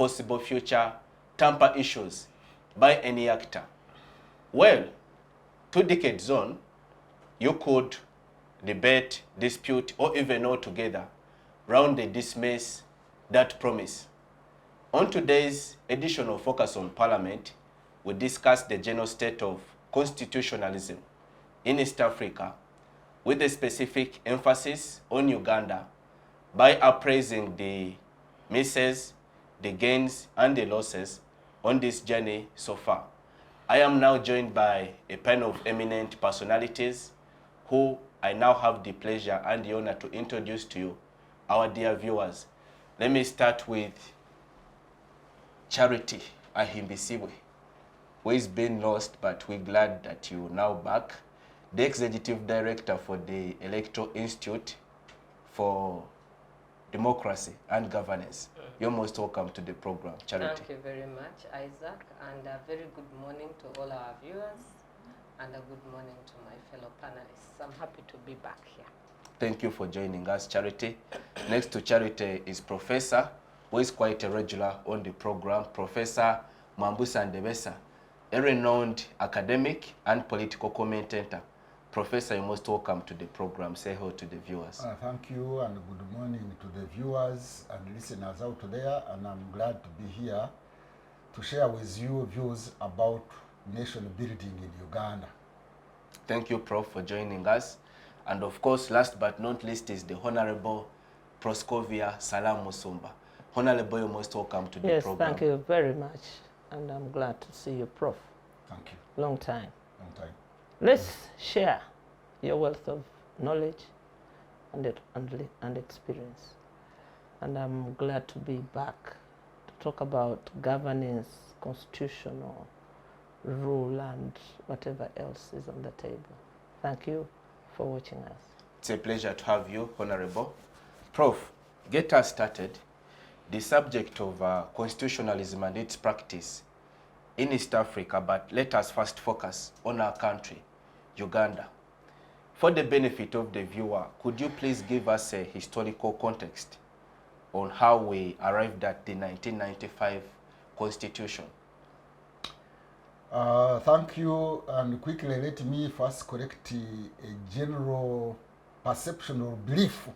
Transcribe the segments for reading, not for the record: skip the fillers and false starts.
possible future tamper issues by any actor. Well, 2 decades on, you could debate, dispute, or even all together round the dismiss that promise. On today's edition of Focus on Parliament, we discuss the general state of constitutionalism in East Africa with a specific emphasis on Uganda by appraising the misses, the gains, and the losses on this journey so far. I am now joined by a panel of eminent personalities who I now have the pleasure and the honor to introduce to you, our dear viewers. Let me start with Charity Ahimbisiwe, who is being lost, but we're glad that you're now back. The Executive Director for the Electoral Institute for Democracy and Governance. You're most welcome to the program, Charity. Thank you very much, Isaac, and a very good morning to all our viewers, and a good morning to my fellow panelists. I'm happy to be back here. Thank you for joining us, Charity. Next to Charity is Professor, who is quite a regular on the program, Professor Mwambusa Ndebesa, a renowned academic and political commentator. Professor, you're most welcome to the program. Say hello to the viewers. Thank you, and good morning to the viewers and listeners out there. And I'm glad to be here to share with you views about nation building in Uganda. Thank you, Prof, for joining us. And of course, last but not least is the Honorable Proscovia Salam Musumba. Honorable, you're most welcome to the program. Yes, thank you very much. And I'm glad to see you, Prof. Thank you. Long time. Long time. Let's share your wealth of knowledge and experience. And I'm glad to be back to talk about governance, constitutional rule, and whatever else is on the table. Thank you for watching us. It's a pleasure to have you, Honorable. Prof, get us started. The subject of constitutionalism and its practice in East Africa, but let us first focus on our country, Uganda. For the benefit of the viewer, could you please give us a historical context on how we arrived at the 1995 Constitution? Thank you, and quickly let me first correct a general perception or belief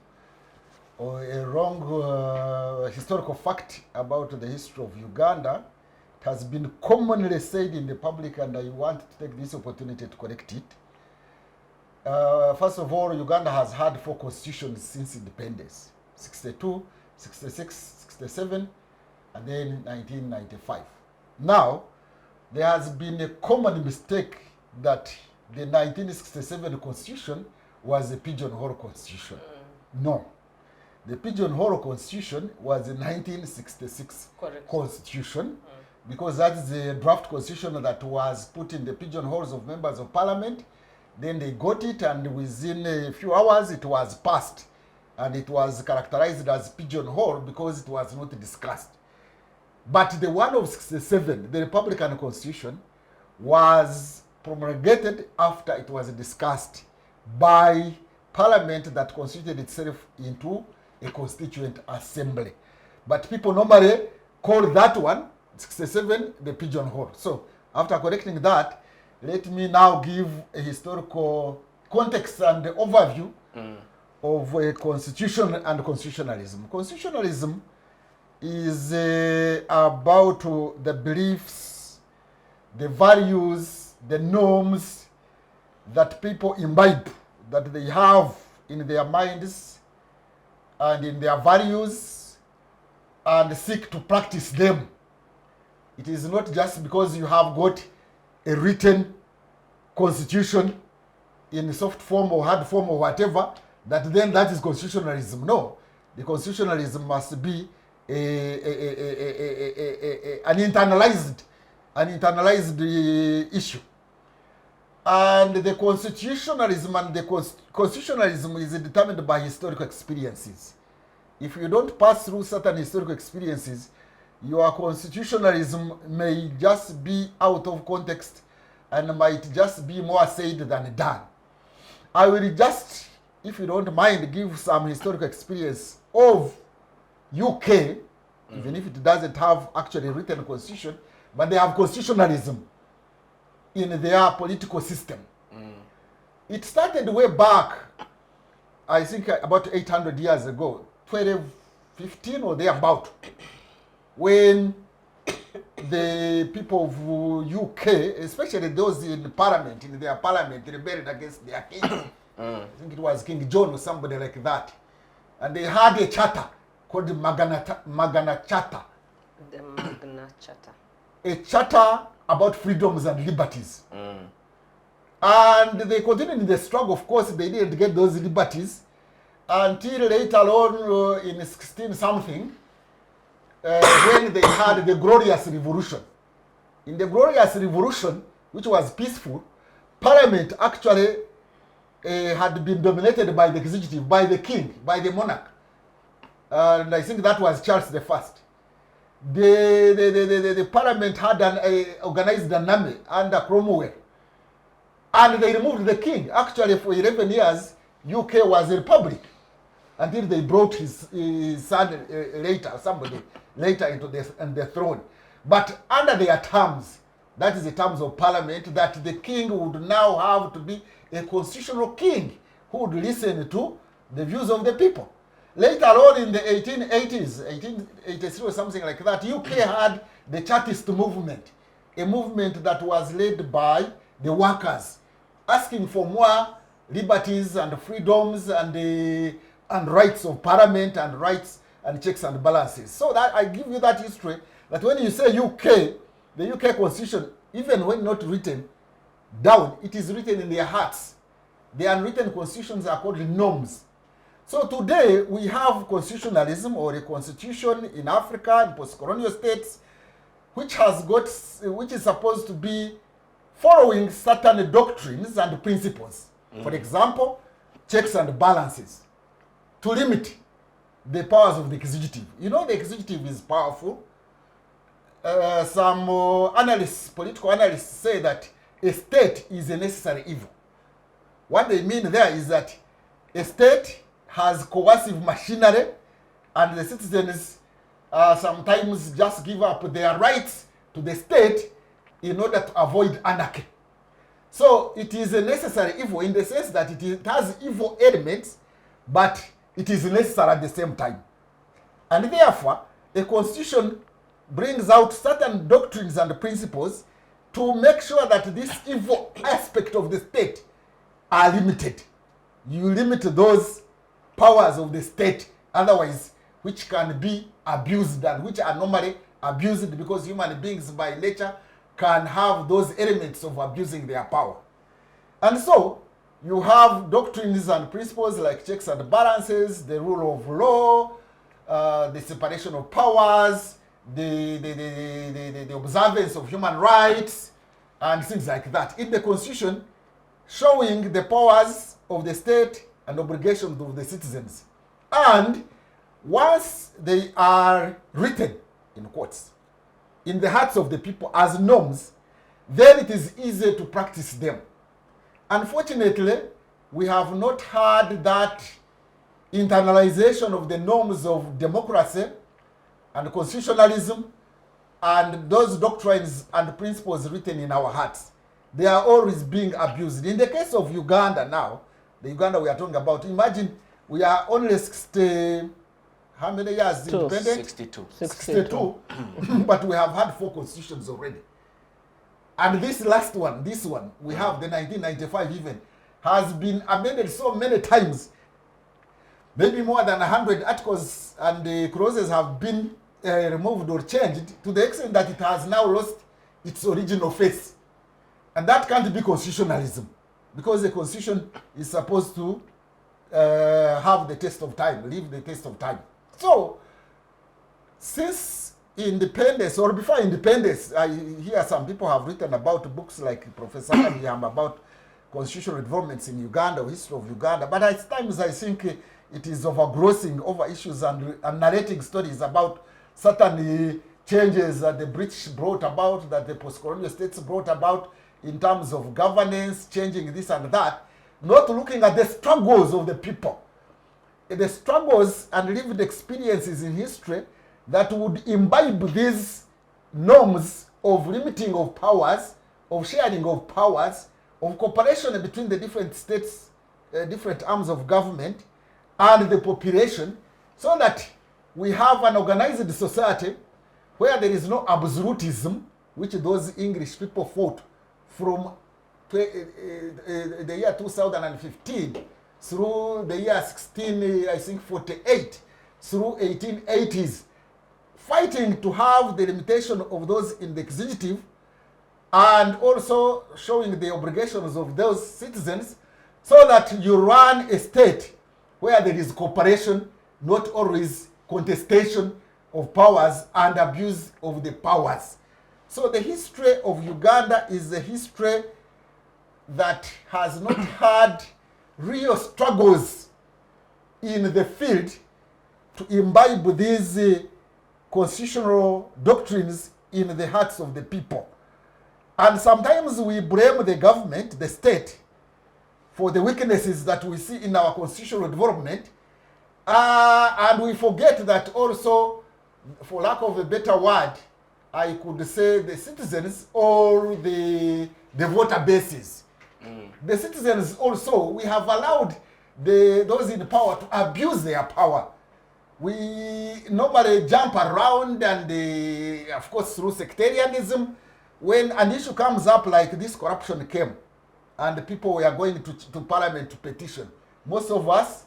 or a wrong historical fact about the history of Uganda. It has been commonly said in the public, and I want to take this opportunity to correct it. First of all, Uganda has had 4 constitutions since independence: 62, 66, 67, and then 1995. Now, there has been a common mistake that the 1967 constitution was a pigeonhole constitution. No. The pigeonhole constitution was the 1966 constitution, because that is the draft constitution that was put in the pigeonholes of members of parliament. Then they got it, and within a few hours it was passed, and it was characterized as pigeonhole because it was not discussed. But the one of 67, the Republican Constitution, was promulgated after it was discussed by Parliament that constituted itself into a constituent assembly. But people normally call that one, 67, the pigeonhole. So after correcting that, let me now give a historical context and the overview of a constitution and constitutionalism. Constitutionalism is about the beliefs, the values, the norms that people imbibe, that they have in their minds and in their values, and seek to practice them. It is not just because you have got a written constitution in soft form or hard form or whatever, that then that is constitutionalism. No, the constitutionalism must be an internalized issue. And the constitutionalism and the constitutionalism is determined by historical experiences. If you don't pass through certain historical experiences, your constitutionalism may just be out of context and might just be more said than done. I will just, if you don't mind, give some historical experience of UK even if it doesn't have actually written constitution, but they have constitutionalism in their political system. It started way back, I think about 800 years ago, 1215 or thereabout, when the people of UK, especially those in parliament, in their parliament, rebelled against their king. I think it was King John or somebody like that. And they had a charter called the Magna Charta. The Magna Charta. A charter about freedoms and liberties. And they continued in the struggle. Of course, they didn't get those liberties until later on in 16 something, when they had the Glorious Revolution. In the Glorious Revolution, which was peaceful, Parliament actually had been dominated by the executive, by the king, by the monarch. And I think that was Charles I. The Parliament had organized an army under Cromwell. And they removed the king. Actually, for 11 years, UK was a republic until they brought his son somebody later into the throne. But under their terms, that is the terms of parliament, that the king would now have to be a constitutional king who would listen to the views of the people. Later on in the 1880s, 1883 or something like that, UK had the Chartist movement, a movement that was led by the workers, asking for more liberties and freedoms and rights of parliament and rights and checks and balances. So that I give you that history, that when you say UK, the UK constitution, even when not written down, it is written in their hearts. The unwritten constitutions are called norms. So today we have constitutionalism, or a constitution in Africa and post-colonial states, which is supposed to be following certain doctrines and principles. For example, checks and balances, to limit the powers of the executive. You know, the executive is powerful. Some analysts, political analysts, say that a state is a necessary evil. What they mean there is that a state has coercive machinery, and the citizens sometimes just give up their rights to the state in order to avoid anarchy. So it is a necessary evil in the sense that it has evil elements, but it is necessary at the same time. And therefore, a constitution brings out certain doctrines and principles to make sure that this evil aspect of the state are limited. You limit those powers of the state, otherwise, which can be abused and which are normally abused, because human beings by nature can have those elements of abusing their power. And so you have doctrines and principles like checks and balances, the rule of law, the separation of powers, the observance of human rights, and things like that in the constitution, showing the powers of the state and obligations of the citizens. And once they are written, in quotes, in the hearts of the people as norms, then it is easy to practice them. Unfortunately, we have not had that internalization of the norms of democracy and constitutionalism and those doctrines and principles written in our hearts. They are always being abused. In the case of Uganda now, the Uganda we are talking about, imagine we are only 60, how many years independent? 62. But we have had 4 constitutions already. And this last one, we have the 1995 even, has been amended so many times. Maybe more than 100 articles and clauses have been removed or changed to the extent that it has now lost its original face. And that can't be constitutionalism, because the constitution is supposed to have the test of time, live the test of time. So, since independence, or before independence, I hear some people have written about books like Professor Kanyam about constitutional developments in Uganda, or history of Uganda, but at times I think it is overgrossing over issues and narrating stories about certain changes that the British brought about, that the post-colonial states brought about in terms of governance, changing this and that, not looking at the struggles of the people. The struggles and lived experiences in history that would imbibe these norms of limiting of powers, of sharing of powers, of cooperation between the different states, different arms of government, and the population, so that we have an organized society where there is no absolutism, which those English people fought from the year 2015 through the year 48, through 1880s, fighting to have the limitation of those in the executive, and also showing the obligations of those citizens, so that you run a state where there is cooperation, not always contestation of powers and abuse of the powers. So the history of Uganda is a history that has not had real struggles in the field to imbibe these constitutional doctrines in the hearts of the people. And sometimes we blame the government, the state, for the weaknesses that we see in our constitutional development, and we forget that also, for lack of a better word, I could say the citizens or the voter bases. The citizens also, we have allowed those in power to abuse their power. We normally jump around and, of course, through sectarianism, when an issue comes up like this corruption came, and the people were going to parliament to petition, most of us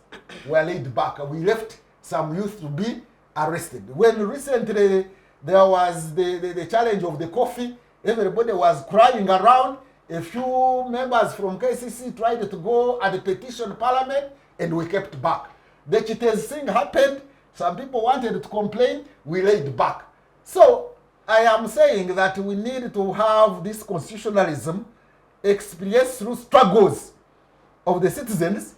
were laid back. We left some youth to be arrested. When recently there was the challenge of the coffee, everybody was crying around. A few members from KCC tried to go and petition parliament, and we kept back. The Chites thing happened. Some people wanted to complain. We laid back. So I am saying that we need to have this constitutionalism experienced through struggles of the citizens,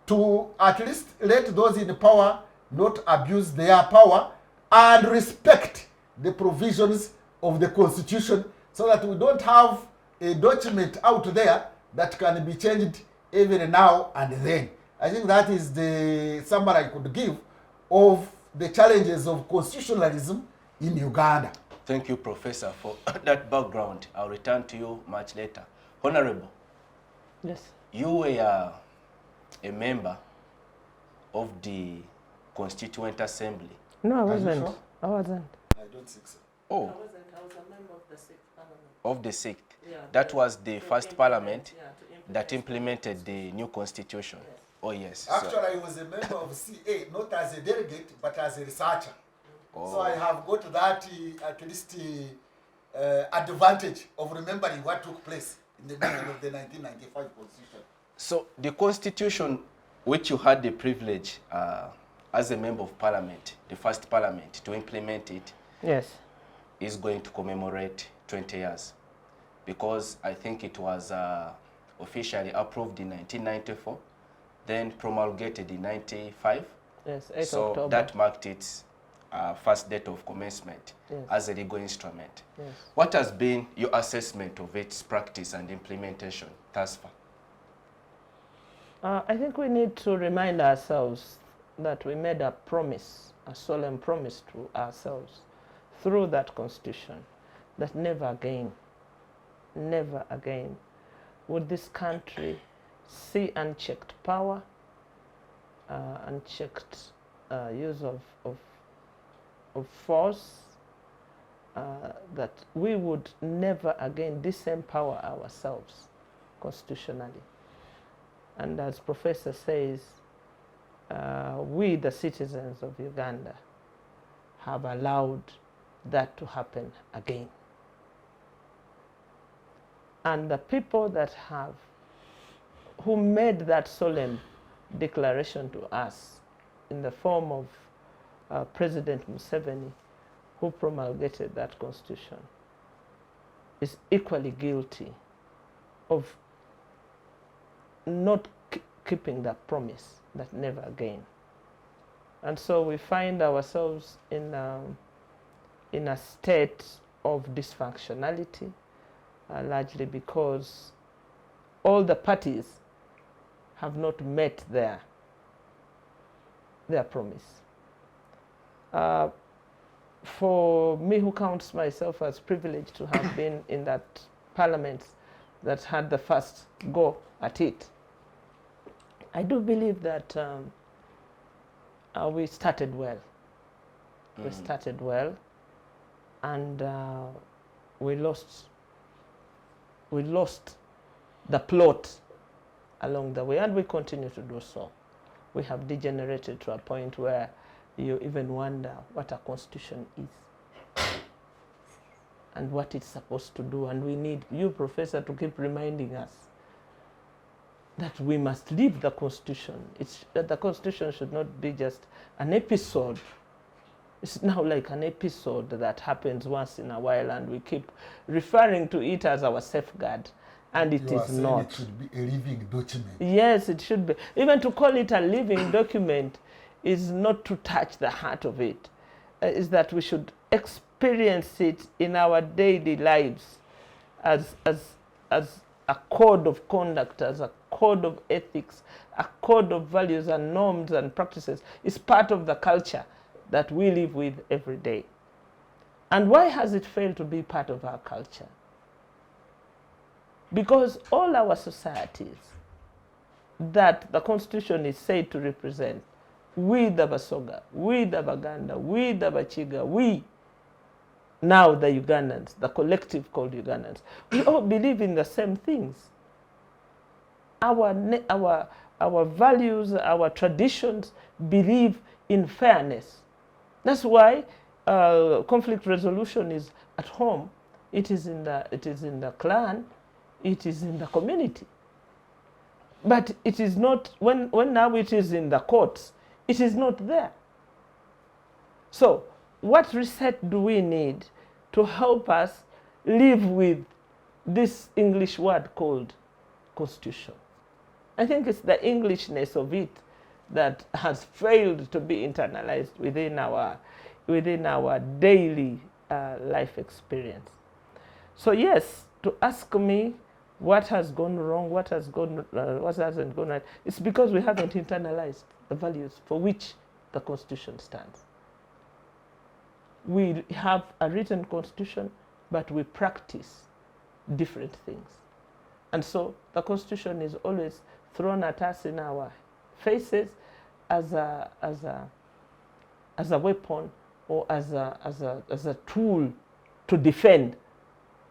to at least let those in power not abuse their power and respect the provisions of the Constitution, so that we don't have a document out there that can be changed even now and then. I think that is the summary I could give of the challenges of constitutionalism in Uganda. Thank you, Professor, for that background. I'll return to you much later. Honorable. Yes. You were a member of the Constituent Assembly. No, I Are you wasn't. sure? I wasn't. I don't think so. Oh, I wasn't. I was a member of the Sixth Parliament. of the 6th. Yeah, That was the first parliament to that implemented the new constitution. Yes. Oh, yes. Actually, I was a member of CA, not as a delegate, but as a researcher. So I have got that at least advantage of remembering what took place in the middle of the 1995 constitution. So the constitution, which you had the privilege as a member of parliament, the first parliament, to implement it, Yes. is going to commemorate 20 years. Because I think it was officially approved in 1994, then promulgated in 95. Yes, 8 So October. that marked its first date of commencement Yes. as a legal instrument. Yes. What has been your assessment of its practice and implementation thus far? I think we need to remind ourselves that we made a promise, a solemn promise to ourselves through that constitution, that never again would this country see unchecked power, unchecked use of force, that we would never again disempower ourselves constitutionally. And as Professor says, we, the citizens of Uganda, have allowed that to happen again. And the people that who made that solemn declaration to us in the form of President Museveni, who promulgated that constitution, is equally guilty of not keeping that promise, that never again. And so we find ourselves in a state of dysfunctionality, largely because all the parties have not met their promise. for me who counts myself as privileged to have been in that parliament that had the first go at it, I do believe that we started well. We started well, and we lost the plot along the way, and we continue to do so. We have degenerated to a point where you even wonder what a constitution is and what it's supposed to do. And we need you, Professor, to keep reminding us that we must live the constitution. That the constitution should not be just an episode. It's now like an episode that happens once in a while, and we keep referring to it as our safeguard, and it is not. It should be a living document. Yes, it should be. Even to call it a living document is not to touch the heart of it. Is that we should experience it in our daily lives as a code of conduct, as a code of ethics, a code of values and norms and practices. It's part of the culture that we live with every day. And why has it failed to be part of our culture? Because all our societies that the Constitution is said to represent, we the Basoga, we the Baganda, we the Bachiga, we now the Ugandans, the collective called Ugandans, we all believe in the same things. Our values, our traditions believe in fairness. That's why conflict resolution is at home. It is in the clan. It is in the community. But it is not, when now it is in the courts, it is not there. So what reset do we need to help us live with this English word called constitution? I think it's the Englishness of it that has failed to be internalized within our daily life experience. So yes, to ask me what has gone wrong, what hasn't gone right, it's because we haven't internalized the values for which the Constitution stands. We have a written Constitution, but we practice different things. And so the Constitution is always thrown at us in our faces as a weapon or as a tool to defend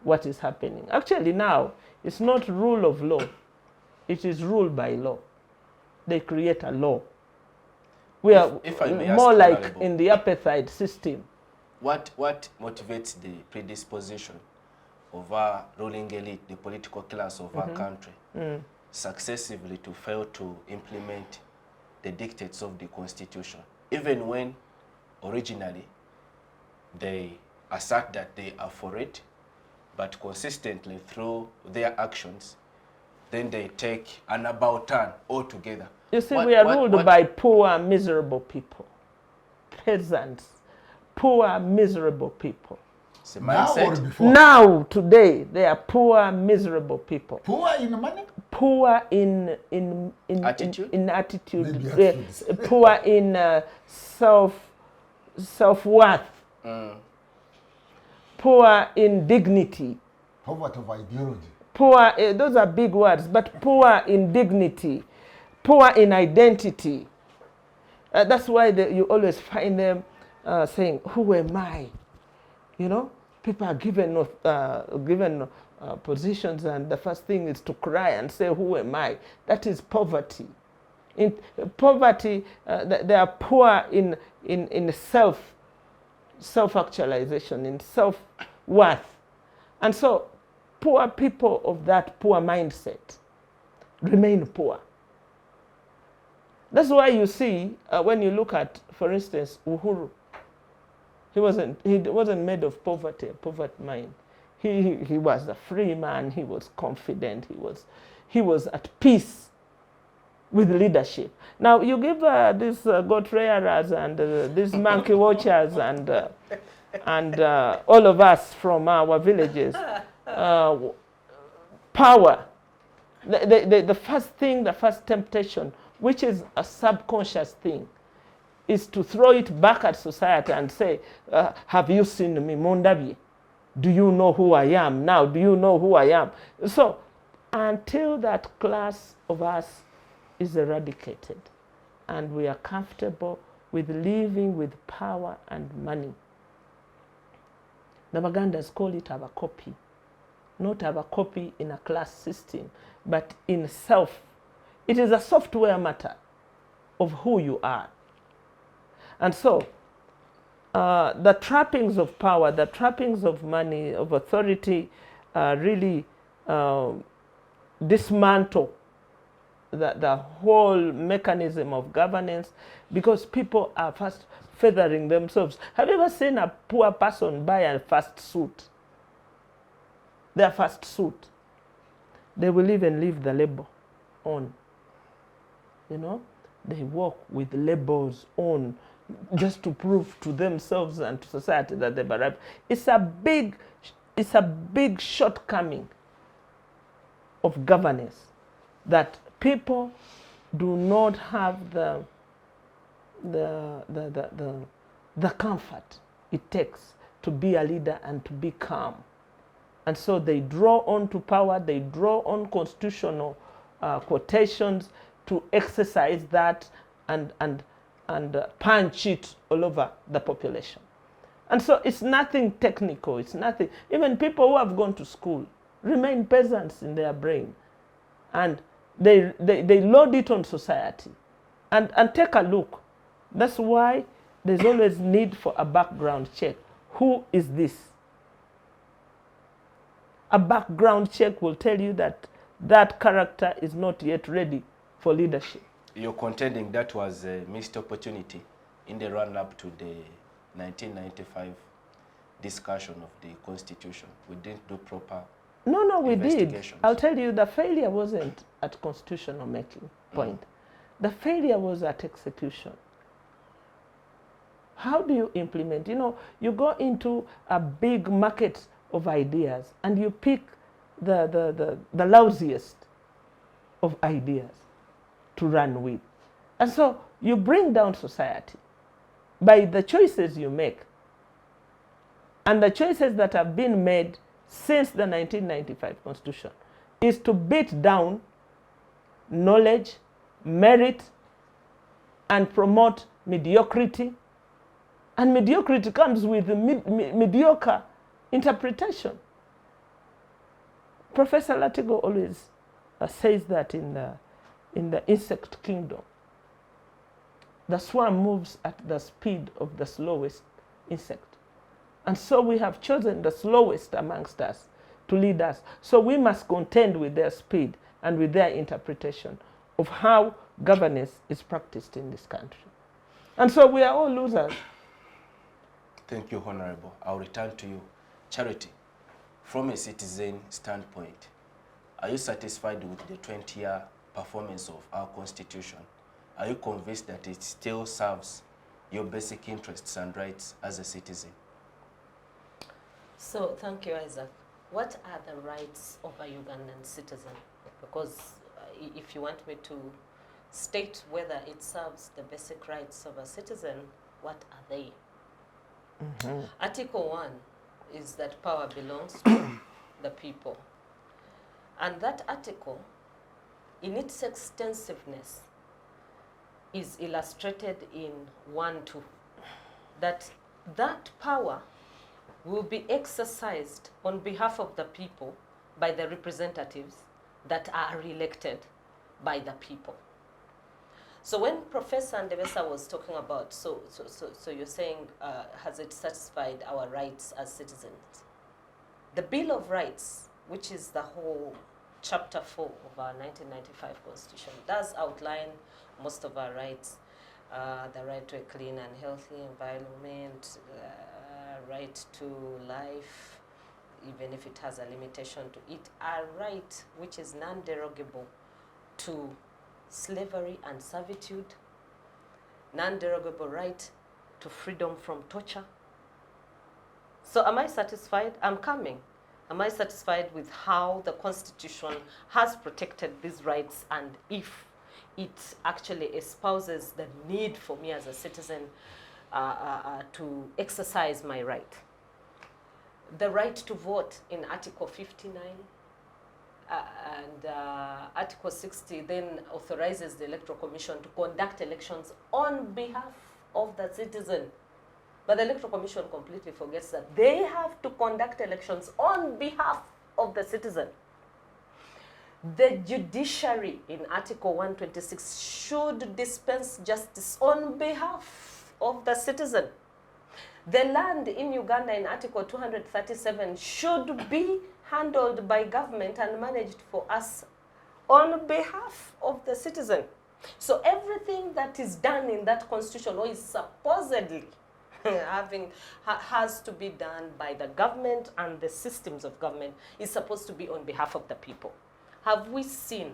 what is happening. Actually now, it's not rule of law. It is rule by law. They create a law. We are more like in the apartheid system. What motivates the predisposition of our ruling elite, the political class of our country, successively to fail to implement the dictates of the Constitution, even when originally they assert that they are for it, but consistently through their actions, then they take an about turn altogether. You see, we are ruled by poor, miserable people, peasants, poor, miserable people. It's a mindset. Now or before? Now, today, they are poor, miserable people. Poor in money? Poor in attitude? In attitude. Maybe Poor in self-worth. Poor in dignity. Poverty of ideology. Poor, those are big words, but poor in dignity. Poor in identity. That's why you always find them saying, who am I? You know, people are given positions, and the first thing is to cry and say, who am I? That is poverty. In poverty, they are poor in self-actualization, in self-worth. And so poor people of that poor mindset remain poor. That's why you see, when you look at, for instance, Uhuru, he wasn't made of poverty, a poverty mind. He was a free man, he was confident, he was at peace with leadership. Now you give these goat rearers and these monkey watchers and all of us from our villages power. The first thing, the first temptation, which is a subconscious thing, is to throw it back at society and say, have you seen me, Mondabi? Do you know who I am now? Do you know who I am? So until that class of us is eradicated and we are comfortable with living with power and money, the Bagandans call it abakopi, not abakopi in a class system, but in self. It is a software matter of who you are. And so the trappings of power, the trappings of money, of authority, really dismantle the whole mechanism of governance, because people are first feathering themselves. Have you ever seen a poor person buy a first suit? Their first suit. They will even leave the label on. You know, they walk with labels on just to prove to themselves and to society that they've arrived. It's a big shortcoming of governance, that people do not have the comfort it takes to be a leader and to be calm. And so they draw on to power, they draw on constitutional quotations to exercise that and punch it all over the population. And so it's nothing technical, it's nothing. Even people who have gone to school remain peasants in their brain. And they load it on society. And take a look. That's why there's always need for a background check. Who is this? A background check will tell you that that character is not yet ready for leadership. You're contending that was a missed opportunity in the run-up to the 1995 discussion of the Constitution. We didn't do proper No, we did. investigations. I'll tell you, the failure wasn't at constitutional making point. The failure was at execution. How do you implement? You know, you go into a big market of ideas and you pick the lousiest of ideas to run with. And so you bring down society by the choices you make. And the choices that have been made since the 1995 Constitution is to beat down knowledge, merit, and promote mediocrity. And mediocrity comes with mediocre interpretation. Professor Latigo always says that in the insect kingdom, the swarm moves at the speed of the slowest insect. And so we have chosen the slowest amongst us to lead us. So we must contend with their speed and with their interpretation of how governance is practiced in this country. And so we are all losers. Thank you, Honorable. I'll return to you. Charity, from a citizen standpoint, are you satisfied with the 20-year performance of our Constitution? Are you convinced that it still serves your basic interests and rights as a citizen? So, thank you, Isaac. What are the rights of a Ugandan citizen? Because if you want me to state whether it serves the basic rights of a citizen, what are they? Article 1 is that power belongs to the people. And that article, in its extensiveness, is illustrated in 1-2. That power will be exercised on behalf of the people by the representatives that are elected by the people. So when Professor Ndebesa was talking about, so you're saying, has it satisfied our rights as citizens? The Bill of Rights, which is the whole Chapter 4 of our 1995 Constitution, does outline most of our rights. The right to a clean and healthy environment, right to life, even if it has a limitation to it, a right which is non-derogable to slavery and servitude, non-derogable right to freedom from torture. So am I satisfied? I'm coming. Am I satisfied with how the Constitution has protected these rights, and if it actually espouses the need for me as a citizen to exercise my right. The right to vote in Article 59 and Article 60 then authorizes the Electoral Commission to conduct elections on behalf of the citizen. But the Electoral Commission completely forgets that they have to conduct elections on behalf of the citizen. The judiciary in Article 126 should dispense justice on behalf of the citizen. The land in Uganda in Article 237 should be handled by government and managed for us on behalf of the citizen. So everything that is done in that constitution, or is supposedly has to be done by the government and the systems of government, is supposed to be on behalf of the people. Have we seen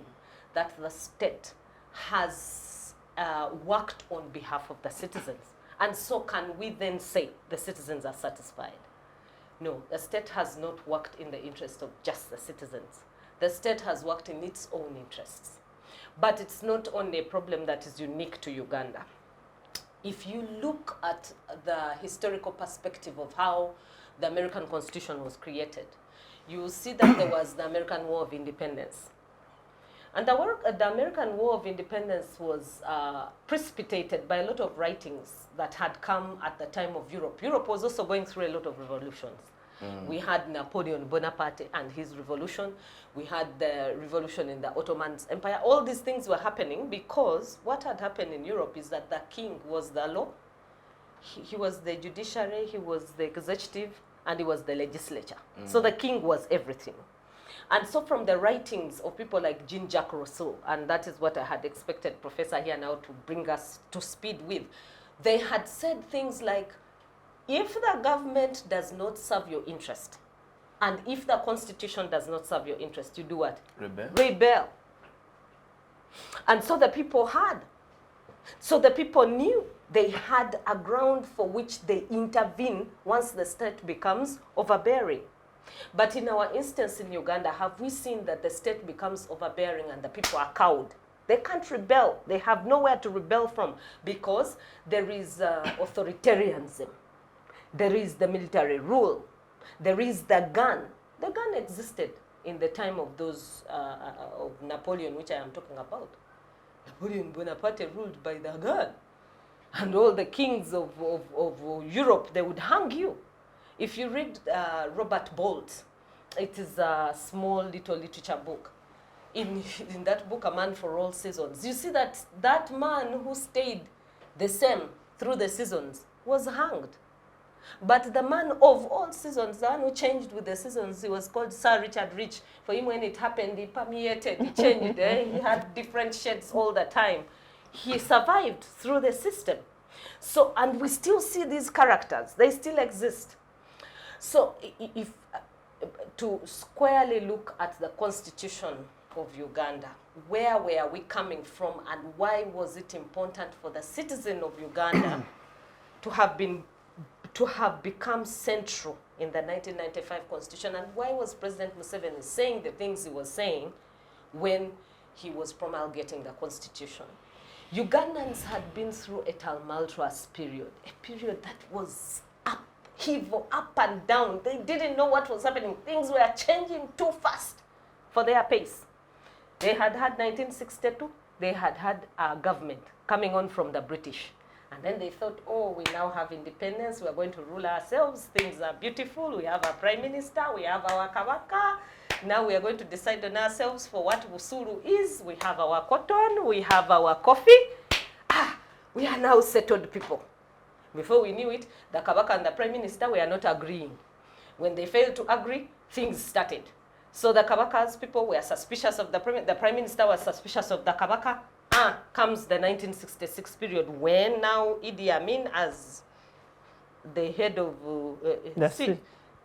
that the state has worked on behalf of the citizens? And so can we then say the citizens are satisfied? No, the state has not worked in the interest of just the citizens. The state has worked in its own interests. But it's not only a problem that is unique to Uganda. If you look at the historical perspective of how the American Constitution was created, you will see that there was the American War of Independence. And the American War of Independence was precipitated by a lot of writings that had come at the time of Europe. Europe was also going through a lot of revolutions. We had Napoleon Bonaparte and his revolution. We had the revolution in the Ottoman Empire. All these things were happening because what had happened in Europe is that the king was the law, he was the judiciary, he was the executive, and he was the legislature. So the king was everything. And so from the writings of people like Jean-Jacques Rousseau, and that is what I had expected Professor here now to bring us to speed with, they had said things like, if the government does not serve your interest, and if the constitution does not serve your interest, you do what? Rebel. Rebel. And so the people had. So the people knew they had a ground for which they intervene once the state becomes overbearing. But in our instance in Uganda, have we seen that the state becomes overbearing and the people are cowed? They can't rebel. They have nowhere to rebel from because there is authoritarianism. There is the military rule. There is the gun. The gun existed in the time of those of Napoleon, which I am talking about. Napoleon Bonaparte ruled by the gun. And all the kings of Europe, they would hang you. If you read Robert Bolt, it is a small little literature book. In that book, A Man for All Seasons, you see that that man who stayed the same through the seasons was hanged. But the man of all seasons, the one who changed with the seasons, he was called Sir Richard Rich. For him, when it happened, he permeated, he changed. He had different shades all the time. He survived through the system. So, and we still see these characters. They still exist. So, if to squarely look at the constitution of Uganda, where were we coming from and why was it important for the citizen of Uganda to have become central in the 1995 constitution, and why was President Museveni saying the things he was saying when he was promulgating the constitution? Ugandans had been through a tumultuous period, a period that was upheaval, up and down. They didn't know what was happening. Things were changing too fast for their pace. They had had 1962, they had had a government coming on from the British. And then they thought, oh, we now have independence, we are going to rule ourselves, things are beautiful, we have a prime minister, we have our kabaka, now we are going to decide on ourselves for what Busuru is, we have our cotton, we have our coffee. We are now settled people. Before we knew it, the kabaka and the prime minister were not agreeing. When they failed to agree, things started. So the kabaka's people were suspicious of the prime minister was suspicious of the kabaka. Comes the 1966 period when now Idi Amin, as the head of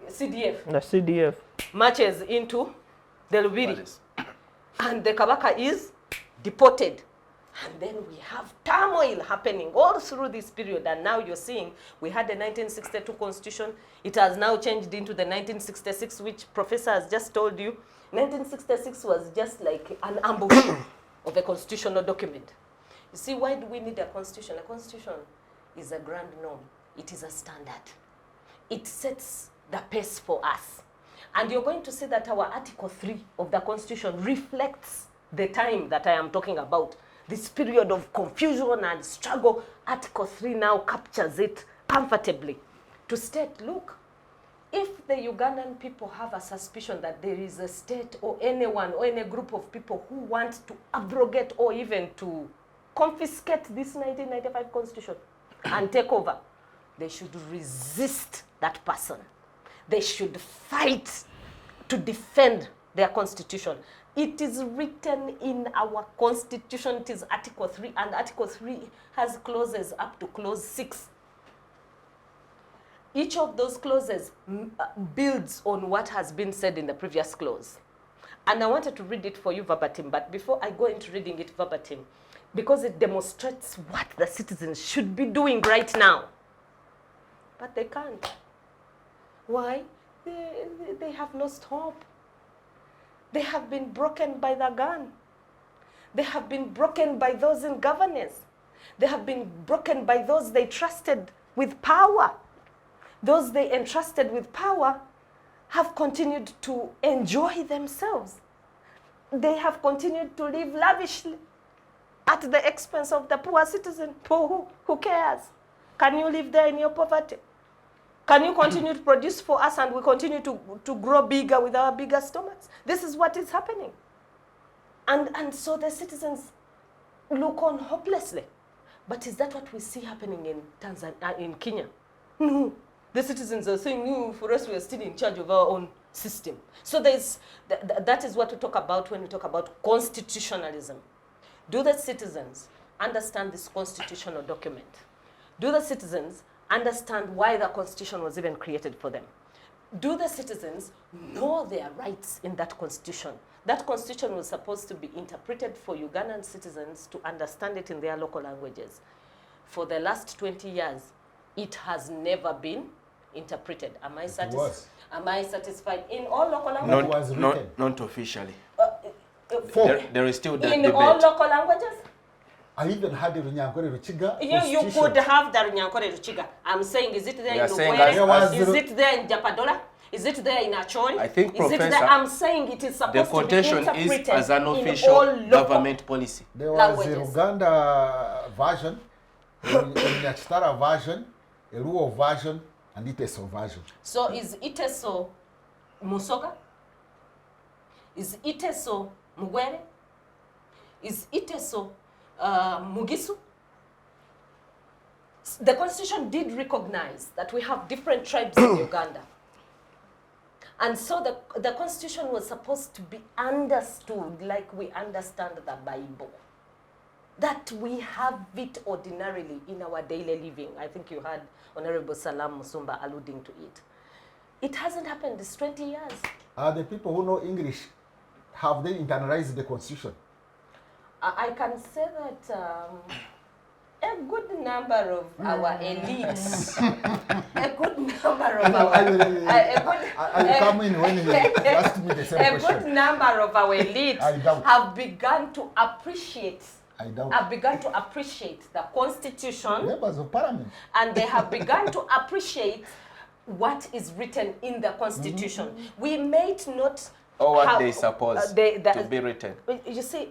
CDF, the CDF, marches into the Lubiri. And the kabaka is deported. And then we have turmoil happening all through this period. And now you're seeing we had the 1962 constitution. It has now changed into the 1966, which Professor has just told you. 1966 was just like an ambush. of a constitutional document. You see, why do we need a constitution? A constitution is a grand norm. It is a standard. It sets the pace for us. And you're going to see that our Article 3 of the Constitution reflects the time that I am talking about. This period of confusion and struggle, Article 3 now captures it comfortably to state, look, if the Ugandan people have a suspicion that there is a state or anyone or any group of people who want to abrogate or even to confiscate this 1995 Constitution and take over, they should resist that person. They should fight to defend their constitution. It is written in our constitution. It is Article 3, and Article 3 has clauses up to clause 6. Each of those clauses builds on what has been said in the previous clause. And I wanted to read it for you verbatim, but before I go into reading it verbatim, because it demonstrates what the citizens should be doing right now. But they can't. Why? They have lost hope. They have been broken by the gun. They have been broken by those in governance. They have been broken by those they trusted with power. Those they entrusted with power have continued to enjoy themselves. They have continued to live lavishly at the expense of the poor citizen. Who cares? Can you live there in your poverty? Can you continue to produce for us and we continue to grow bigger with our bigger stomachs? This is what is happening. And so the citizens look on hopelessly. But is that what we see happening in Tanzania, in Kenya? No. The citizens are saying, no, for us we are still in charge of our own system. So that is what we talk about when we talk about constitutionalism. Do the citizens understand this constitutional document? Do the citizens understand why the constitution was even created for them? Do the citizens know their rights in that constitution? That constitution was supposed to be interpreted for Ugandan citizens to understand it in their local languages. For the last 20 years, it has never been interpreted. Am I satisfied? In all local languages? Not officially. There is still that in debate. all local languages? I even had the Runyankore Ruchiga. You could have the Runyankore Ruchiga. I'm saying, is it there in Luwere? Is it there in Japadola? Is it there in Acholi? I think, Professor, I'm saying it is supposed the quotation to be interpreted is as an official government policy. There was a Uganda version, a Nyachitara version, a Luo version, and Iteso version. So is Iteso Musoga? Is Iteso Mugwere? Is Iteso Mugisu? The constitution did recognize that we have different tribes in Uganda. And so the constitution was supposed to be understood like we understand the Bible. That we have it ordinarily in our daily living. I think you heard Honorable Salam Musumba alluding to it. It hasn't happened this 20 years. The people who know English, have they internalized the constitution? I can say that a good number of our elites, a good number of I'll come in when you ask me the same question. A good number of our elites have begun to appreciate the Constitution. Members of Parliament. And they have begun to appreciate what is written in the Constitution. Mm-hmm. We may not or what they suppose to be written. You see,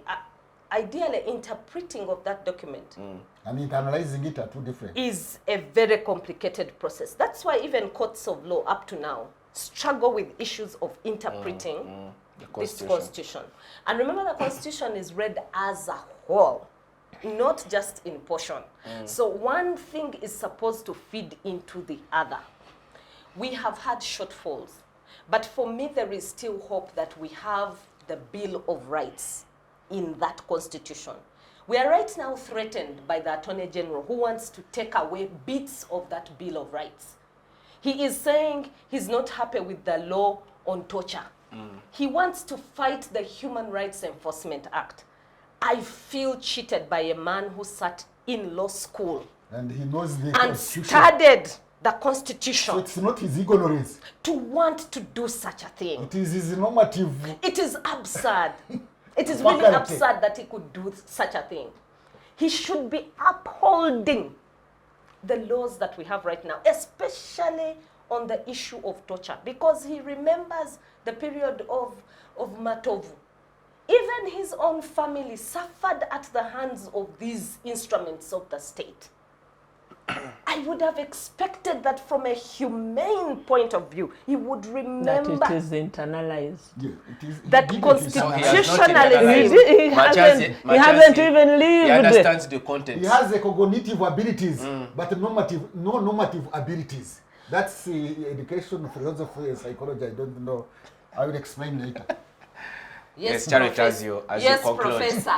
ideally, interpreting of that document and internalizing it are two different. Is a very complicated process. That's why even courts of law up to now struggle with issues of interpreting this constitution. And remember, the constitution is read as a whole, not just in portion. So one thing is supposed to feed into the other. We have had shortfalls, but for me there is still hope that we have the Bill of Rights in that constitution. We are right now threatened by the Attorney General who wants to take away bits of that Bill of Rights. He is saying he's not happy with the law on torture. He wants to fight the Human Rights Enforcement Act. I feel cheated by a man who sat in law school and he knows the and Constitution. Studied the Constitution. So it's not his ignorance. To want to do such a thing. It is his normative. It is absurd. It is really absurd that he could do such a thing. He should be upholding the laws that we have right now, especially on the issue of torture, because he remembers the period of Matovu. Even his own family suffered at the hands of these instruments of the state. I would have expected that from a humane point of view, he would remember that it is internalized. Yeah, it is. That constitutionalism. He hasn't even lived. He understands the content. He has the cognitive abilities, but no normative abilities. That's education, philosophy, and psychology. I don't know. I will explain later. Yes, Charity, as you conclude. Professor.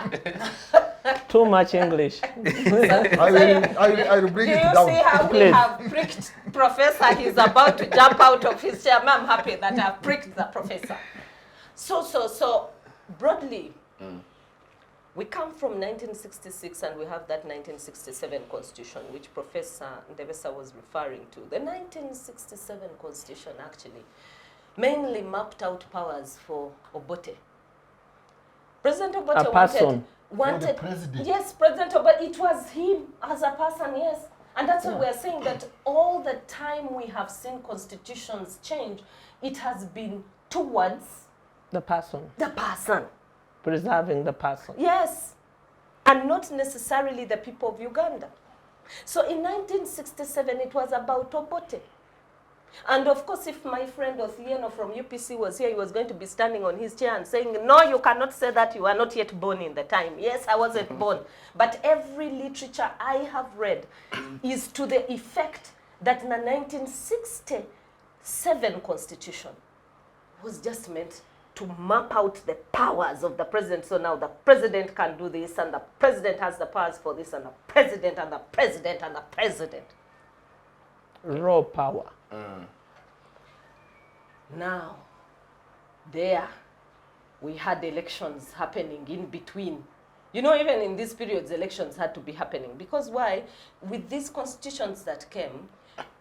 Too much English. I will bring it down. Do you see how we have pricked Professor? He's about to jump out of his chair. I'm happy that I've pricked the Professor. So broadly, we come from 1966 and we have that 1967 Constitution, which Professor Ndebesa was referring to. The 1967 Constitution actually mainly mapped out powers for Obote. President Obote wanted president. Yes, President Obote, it was him as a person, yes. And that's why we're saying that all the time we have seen constitutions change, it has been towards The person. the person. Preserving the person. Yes, and not necessarily the people of Uganda. So in 1967, it was about Obote. And of course, if my friend Othieno from UPC was here, he was going to be standing on his chair and saying, no, you cannot say that, you are not yet born in the time. Yes, I wasn't born. But every literature I have read is to the effect that the 1967 Constitution was just meant to map out the powers of the president. So now the president can do this, and the president has the powers for this, and the president, and the president, and the president. Raw power. Now, there, we had elections happening in between. You know, even in these periods, elections had to be happening. Because why? With these constitutions that came,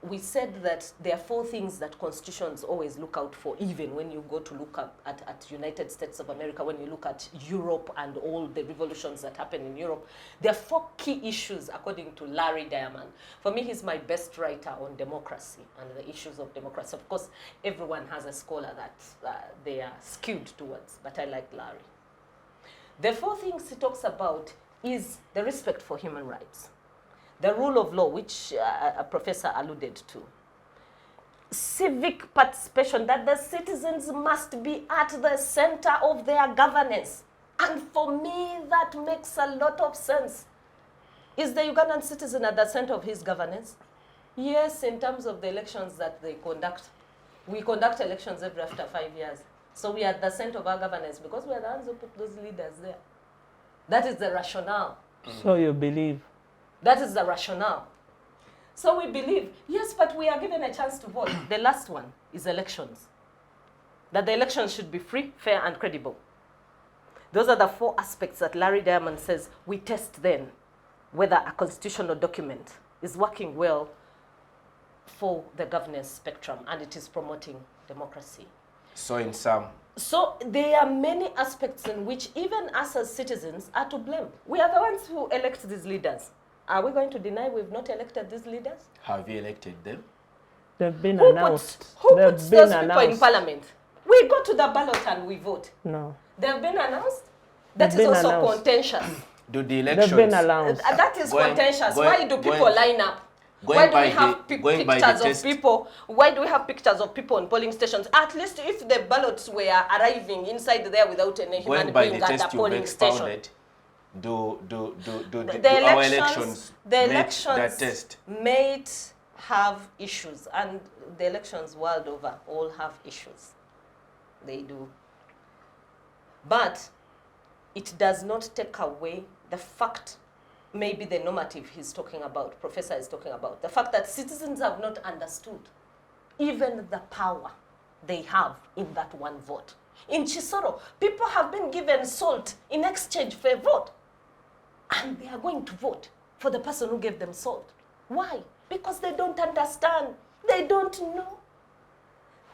we said that there are 4 things that constitutions always look out for, even when you go to look at United States of America, when you look at Europe and all the revolutions that happen in Europe. There are 4 key issues, according to Larry Diamond. For me, he's my best writer on democracy and the issues of democracy. Of course, everyone has a scholar that they are skewed towards, but I like Larry. The 4 things he talks about is the respect for human rights, the rule of law, which a professor alluded to, civic participation, that the citizens must be at the center of their governance. And for me, that makes a lot of sense. Is the Ugandan citizen at the center of his governance? Yes, in terms of the elections that they conduct. We conduct elections every after 5 years. So we are at the center of our governance because we are the ones who put those leaders there. That is the rationale. So you believe? That is the rationale. So we believe, yes, but we are given a chance to vote. The last one is elections. That the elections should be free, fair, and credible. Those are the 4 aspects that Larry Diamond says we test then whether a constitutional document is working well for the governance spectrum and it is promoting democracy. So in sum. So there are many aspects in which even us as citizens are to blame. We are the ones who elect these leaders. Are we going to deny we've not elected these leaders? Have you elected them? They've been Who announced. Who They've puts been those people in announced. parliament? We go to the ballot and we vote. No. They've been announced? That They've is been also announced. contentious. Do the elections... They've been announced. That is contentious. Why do people line up? Going Why do by we have the- going by the pictures of test. people? Why do we have pictures of people on polling stations? At least if the ballots were arriving inside there without any human Going by being the at the test you've polling station. expounded, do The our elections, elections meet elections that test? may have issues, and the elections world over all have issues. They do. But it does not take away the fact, maybe the normative he's talking about, Professor is talking about, the fact that citizens have not understood even the power they have in that one vote. In Chisoro, people have been given salt in exchange for a vote. And they are going to vote for the person who gave them salt. Why? Because they don't understand. They don't know.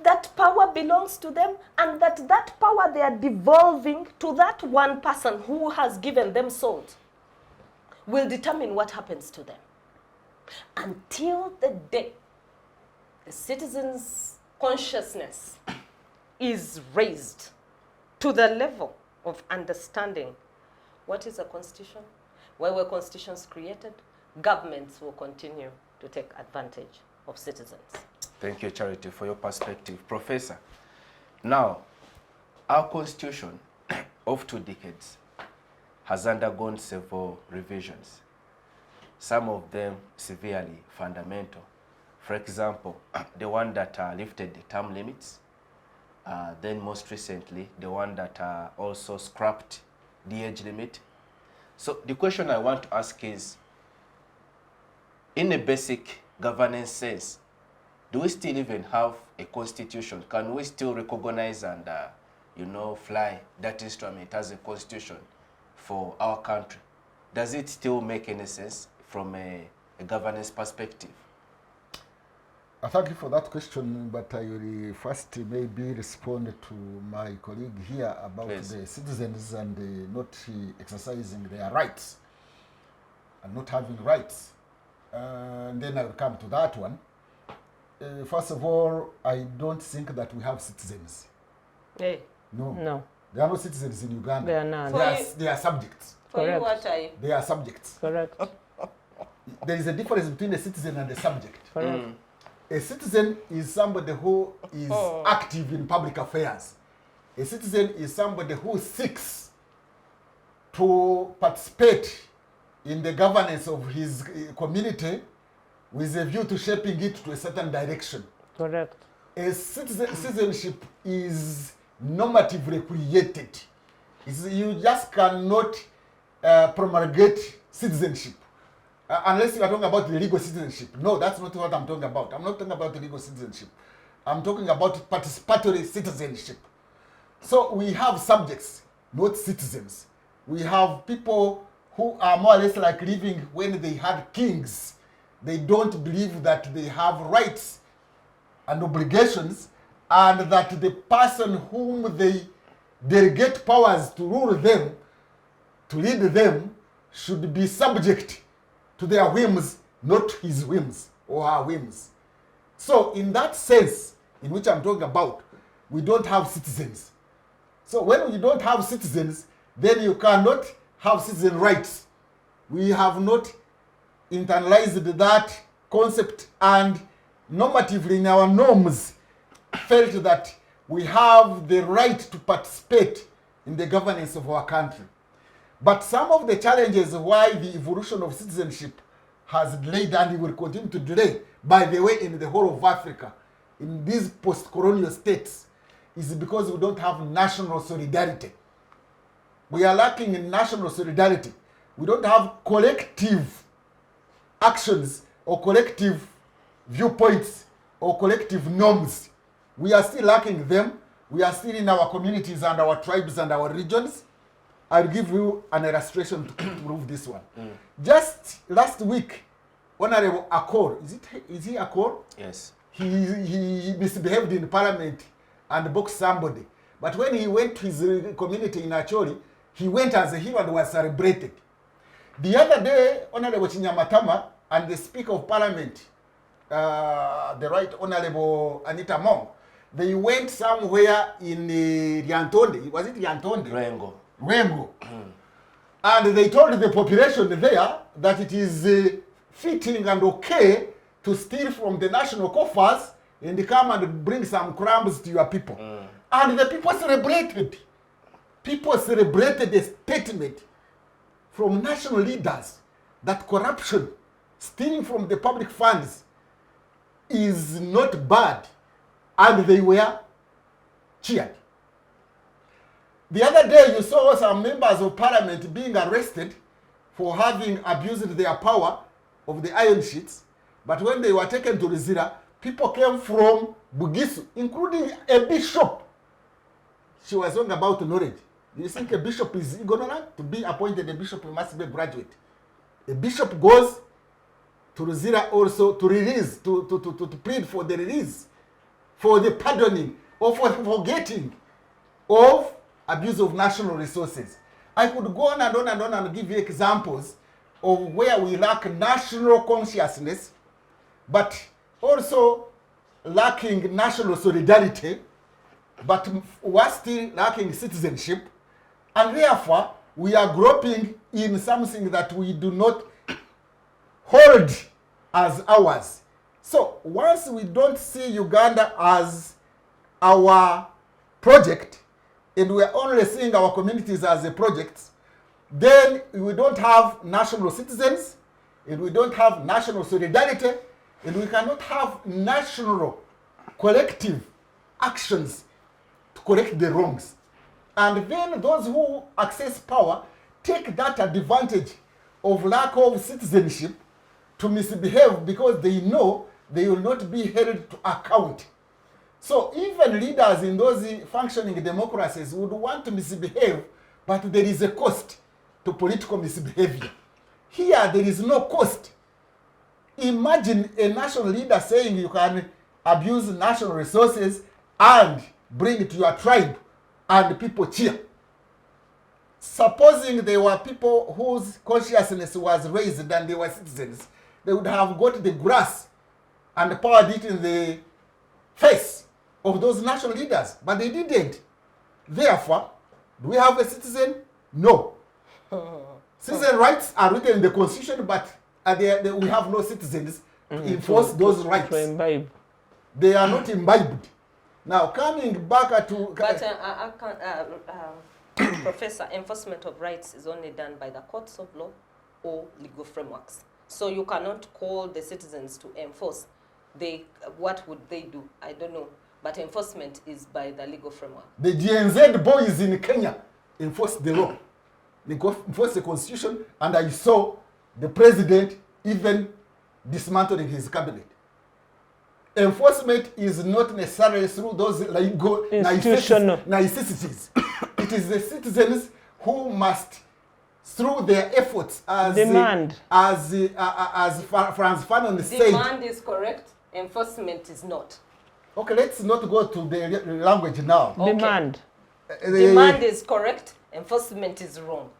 that power belongs to them, and that power they are devolving to that one person who has given them salt will determine what happens to them. Until the day the citizens' consciousness is raised to the level of understanding what is a constitution, why were constitutions created, governments will continue to take advantage of citizens. Thank you, Charity, for your perspective. Professor, now, our constitution of 2 decades has undergone several revisions, some of them severely fundamental. For example, the one that lifted the term limits, then most recently, the one that also scrapped the age limit. So the question I want to ask is, in a basic governance sense, do we still even have a constitution? Can we still recognize and, fly that instrument as a constitution for our country? Does it still make any sense from a governance perspective? Thank you for that question, but I will first maybe respond to my colleague here about Please. the citizens and not exercising their rights and not having rights. And then I will come to that one. First of all, I don't think that we have citizens. Hey. No. There are no citizens in Uganda. There are none. They are subjects. For you, Correct. what are you? They are subjects. Correct. There is a difference between a citizen and a subject. Correct. A citizen is somebody who is active in public affairs. A citizen is somebody who seeks to participate in the governance of his community with a view to shaping it to a certain direction. Correct. A citizenship is normatively created. You just cannot promulgate citizenship unless you are talking about the legal citizenship. No, that's not what I'm talking about. I'm not talking about the legal citizenship. I'm talking about participatory citizenship. So we have subjects, not citizens. We have people who are more or less like living when they had kings. They don't believe that they have rights and obligations, and that the person whom they delegate powers to rule them, to lead them, should be subject to their whims, not his whims or her whims. So in that sense, in which I'm talking about, we don't have citizens. So when we don't have citizens, then you cannot have citizen rights. We have not internalized that concept, and normatively in our norms felt that we have the right to participate in the governance of our country. But some of the challenges why the evolution of citizenship has delayed and will continue to delay, by the way, in the whole of Africa, in these post-colonial states, is because we don't have national solidarity. We are lacking in national solidarity. We don't have collective actions or collective viewpoints or collective norms. We are still lacking them. We are still in our communities and our tribes and our regions. I'll give you an illustration to prove this one. Just last week, Honorable Akor, is he Akor? Yes. He misbehaved in parliament and boxed somebody. But when he went to his community in Acholi, he went as a hero and was celebrated. The other day, Honorable Chinyamatama and the Speaker of Parliament, the Right Honorable Anita Mong, they went somewhere in Ryantonde. Was it Ryantonde? Rengo. And they told the population there that it is fitting and okay to steal from the national coffers and come and bring some crumbs to your people. And the people celebrated. People celebrated a statement from national leaders that corruption, stealing from the public funds, is not bad. And they were cheered. The other day you saw some members of parliament being arrested for having abused their power of the iron sheets. But when they were taken to Rizira, people came from Bugisu, including a bishop. She was talking about knowledge. You think a bishop is ignorant? To be appointed a bishop, you must be a graduate. A bishop goes to Rizira also to release, to plead for the release for the pardoning or for the forgetting of abuse of national resources. I could go on and on and on and give you examples of where we lack national consciousness, but also lacking national solidarity, but we're still lacking citizenship, and therefore we are groping in something that we do not hold as ours. So once we don't see Uganda as our project, and we are only seeing our communities as a project, then we don't have national citizens, and we don't have national solidarity, and we cannot have national collective actions to correct the wrongs. And then those who access power take that advantage of lack of citizenship to misbehave because they know they will not be held to account. So even leaders in those functioning democracies would want to misbehave, but there is a cost to political misbehavior. Here, there is no cost. Imagine a national leader saying you can abuse national resources and bring it to your tribe, and people cheer. Supposing there were people whose consciousness was raised and they were citizens, they would have got the grass and poured it in the face of those national leaders, but they didn't. Therefore, do we have a citizen? No. Citizen rights are written in the Constitution, but we have no citizens to enforce those rights. To imbibe. They are not imbibed. Now, coming back to... But Professor, enforcement of rights is only done by the courts of law or legal frameworks. So you cannot call the citizens to enforce. What would they do? I don't know. But enforcement is by the legal framework. The GNZ boys in Kenya enforce the law. They enforce the constitution, and I saw the president even dismantling his cabinet. Enforcement is not necessarily through those legal niceties. It is the citizens who must, through their efforts, as demand. As Franz Fanon said. Demand is correct. Enforcement is not. Okay, let's not go to the language now. Okay. Demand. Demand is correct. Enforcement is wrong.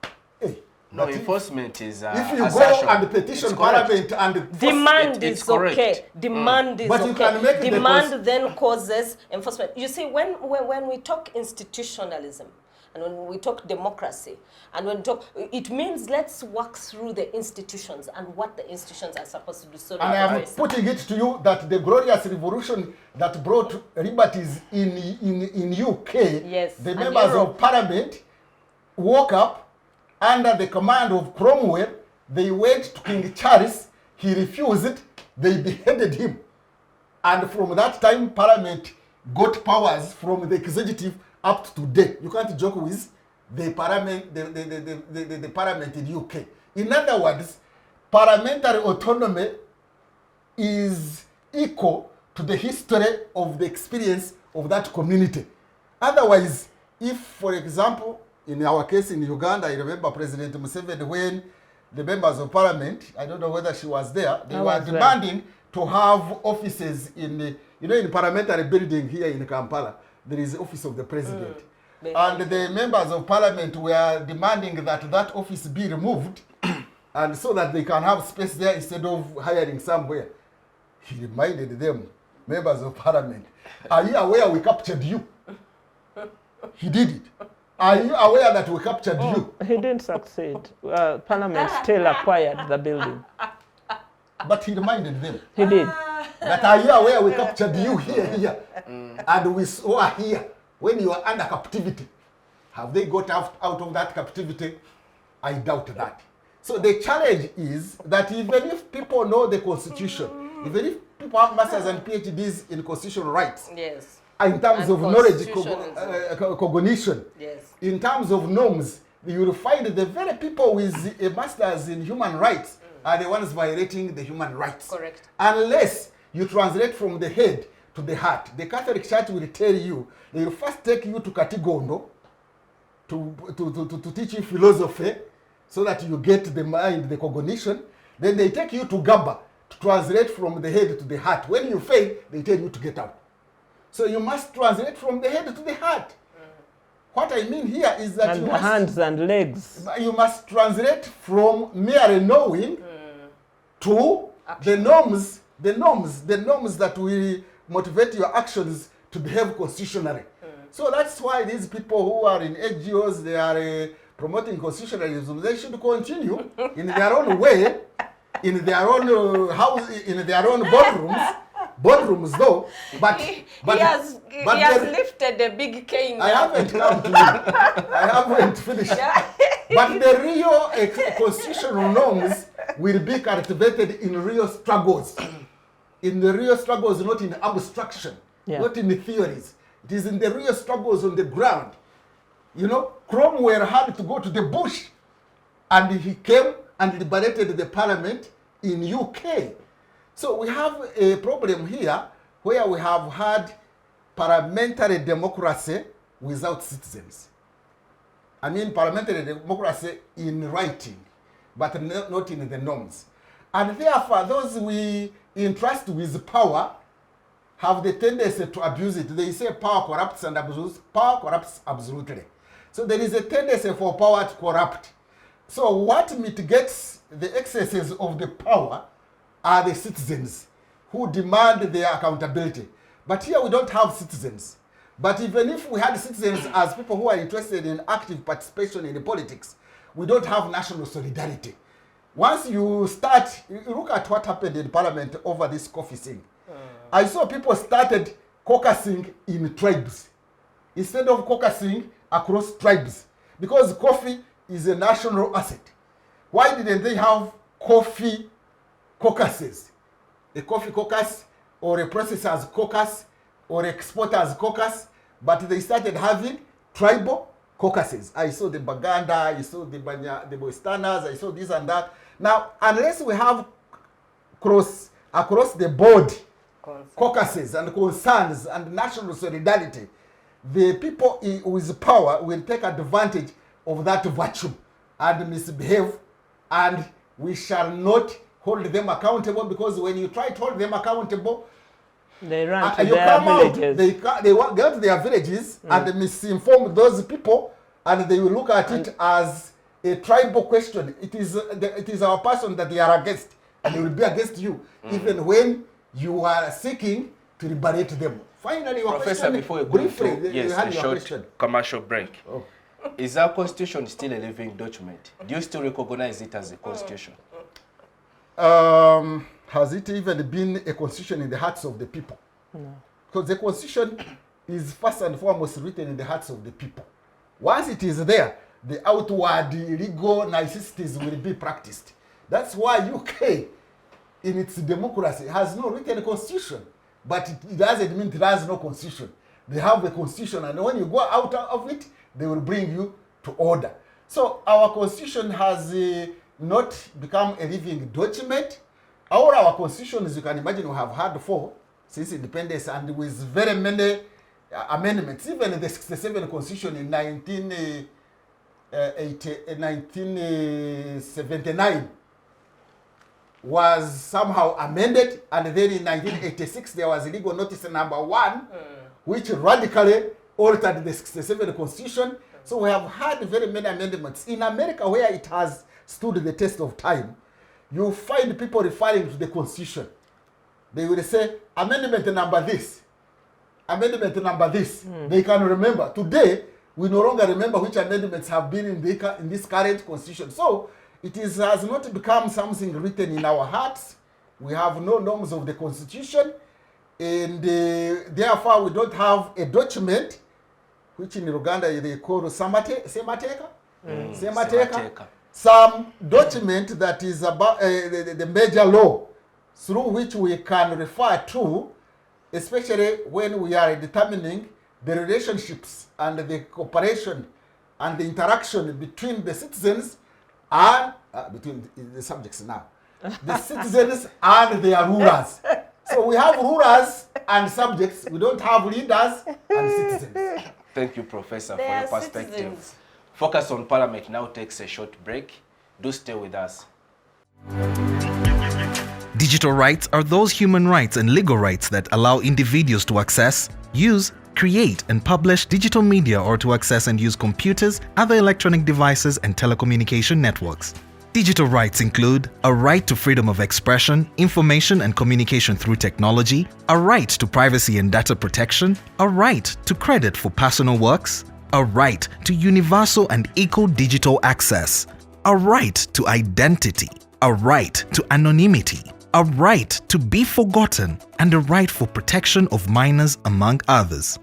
Hey, No, enforcement is if you assertion. go and petition Parliament and Demand it's is correct. okay. Demand is But you can make okay. the Demand then causes enforcement. You see, when we talk institutionalism, and when we talk democracy, and when we talk, it means let's work through the institutions and what the institutions are supposed to do. So and I am putting it to you that the glorious revolution that brought liberties in UK, yes, the and members Europe. of Parliament woke up under the command of Cromwell. They went to King Charles. He refused. They beheaded him. And from that time, Parliament got powers from the executive up to today. You can't joke with the Parliament, the Parliament in UK. In other words, parliamentary autonomy is equal to the history of the experience of that community. Otherwise, if, for example, in our case in Uganda, I remember President Museveni, when the members of Parliament, I don't know whether she was there, they were demanding to have offices in the, in parliamentary building here in Kampala, there is the office of the president. And the members of Parliament were demanding that that office be removed, and so that they can have space there instead of hiring somewhere. He reminded them, members of Parliament, are you aware we captured you? He did it. Are you aware that we captured you? He didn't succeed. Parliament still acquired the building. But he reminded them. He did. That are you aware we captured you here, and we were here when you were under captivity. Have they got out of that captivity? I doubt that. So the challenge is that even if people know the Constitution, even if people have masters and PhDs in constitutional rights, yes, in terms and of knowledge cognition, yes, in terms of norms, you will find the very people with a master's in human rights are the ones violating the human rights. Correct. Unless you translate from the head to the heart. The Catholic Church will tell you, they will first take you to Katigondo to teach you philosophy so that you get the mind, the cognition. Then they take you to Gaba to translate from the head to the heart. When you fail, they tell you to get out. So you must translate from the head to the heart. What I mean here is that and the hands and legs. You must translate from mere knowing to the norms that will motivate your actions to behave constitutionally. So that's why these people who are in NGOs, they are promoting constitutionalism. They should continue in their own way, in their own house, in their own boardrooms though. But he has lifted a big cane. I haven't come to you. I haven't finished. But the real constitutional norms will be cultivated in real struggles. In the real struggles, not in abstraction, not in the theories. It is in the real struggles on the ground. You know, Cromwell had to go to the bush, and he came and liberated the parliament in UK. So we have a problem here where we have had parliamentary democracy without citizens. I mean parliamentary democracy in writing, but not in the norms. And therefore, those we entrust with power have the tendency to abuse it. They say power corrupts and abuses. Power corrupts absolutely. So there is a tendency for power to corrupt. So what mitigates the excesses of the power are the citizens who demand their accountability. But here we don't have citizens. But even if we had citizens as people who are interested in active participation in the politics, we don't have national solidarity. Once you start, you look at what happened in Parliament over this coffee thing. I saw people started caucusing in tribes instead of caucusing across tribes, because coffee is a national asset. Why didn't they have coffee caucuses? A coffee caucus or a processors caucus or exporters caucus, but they started having tribal caucuses. I saw the Baganda, I saw the Boistanas, I saw this and that. Now, unless we have across the board caucuses and concerns and national solidarity, the people with power will take advantage of that virtue and misbehave, and we shall not hold them accountable, because when you try to hold them accountable, they run to you their come villages. Out, they go to their villages and misinform those people, and they will look at it as a tribal question. It is our person that they are against, and they will be against you, even when you are seeking to liberate them. Finally, your Professor, question, before we go briefly, into a short commercial break, is our constitution still a living document? Do you still recognize it as a constitution? Has it even been a constitution in the hearts of the people? No. Because the constitution is first and foremost written in the hearts of the people. Once it is there, the outward legal niceties will be practiced. That's why UK, in its democracy, has no written constitution. But it doesn't mean it has no constitution. They have a constitution, and when you go out of it, they will bring you to order. So our constitution has not become a living document. All our constitutions, you can imagine, we have had 4 since independence, and with very many amendments. Even the 67 constitution in 1979 was somehow amended, and then in 1986 there was legal notice number 1, which radically altered the 67 constitution. So we have had very many amendments. In America, where it has stood the test of time, you find people referring to the constitution. They will say, amendment number this, amendment number this. They can remember. Today, we no longer remember which amendments have been in this current constitution. So it has not become something written in our hearts. We have no norms of the constitution, and therefore we don't have a document, which in Uganda they call semateka. Some document that is about the major law through which we can refer to, especially when we are determining the relationships and the cooperation and the interaction between the citizens and between the subjects now, the citizens and their rulers. So we have rulers and subjects. We don't have leaders and citizens. Thank you, Professor, for your perspective. Citizens. Focus on Parliament now takes a short break. Do stay with us. Digital rights are those human rights and legal rights that allow individuals to access, use, create, and publish digital media or to access and use computers, other electronic devices, and telecommunication networks. Digital rights include a right to freedom of expression, information and communication through technology, a right to privacy and data protection, a right to credit for personal works, a right to universal and equal digital access, a right to identity, a right to anonymity, a right to be forgotten, and a right for protection of minors, among others.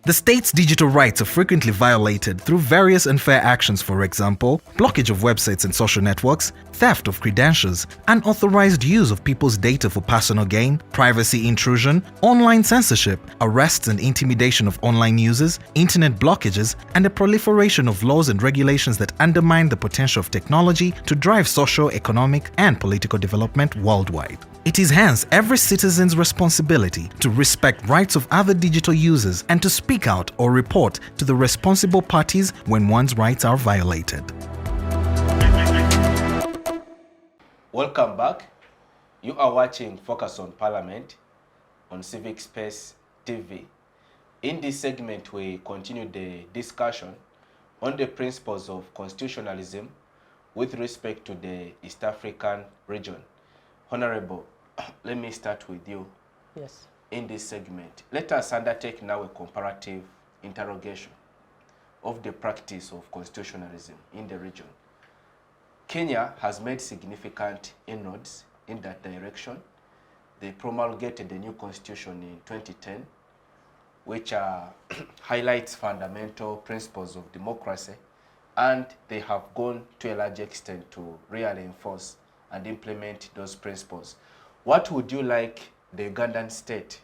The state's digital rights are frequently violated through various unfair actions, for example, blockage of websites and social networks, theft of credentials, unauthorized use of people's data for personal gain, privacy intrusion, online censorship, arrests and intimidation of online users, internet blockages, and the proliferation of laws and regulations that undermine the potential of technology to drive social, economic, and political development worldwide. It is hence every citizen's responsibility to respect rights of other digital users and to speak out or report to the responsible parties when one's rights are violated. Welcome back. You are watching Focus on Parliament on Civic Space TV. In this segment, we continue the discussion on the principles of constitutionalism with respect to the East African region. Honorable, let me start with you. Yes. In this segment, let us undertake now a comparative interrogation of the practice of constitutionalism in the region. Kenya has made significant inroads in that direction. They promulgated the new constitution in 2010, which highlights fundamental principles of democracy, and they have gone to a large extent to really enforce and implement those principles. What would you like the Ugandan state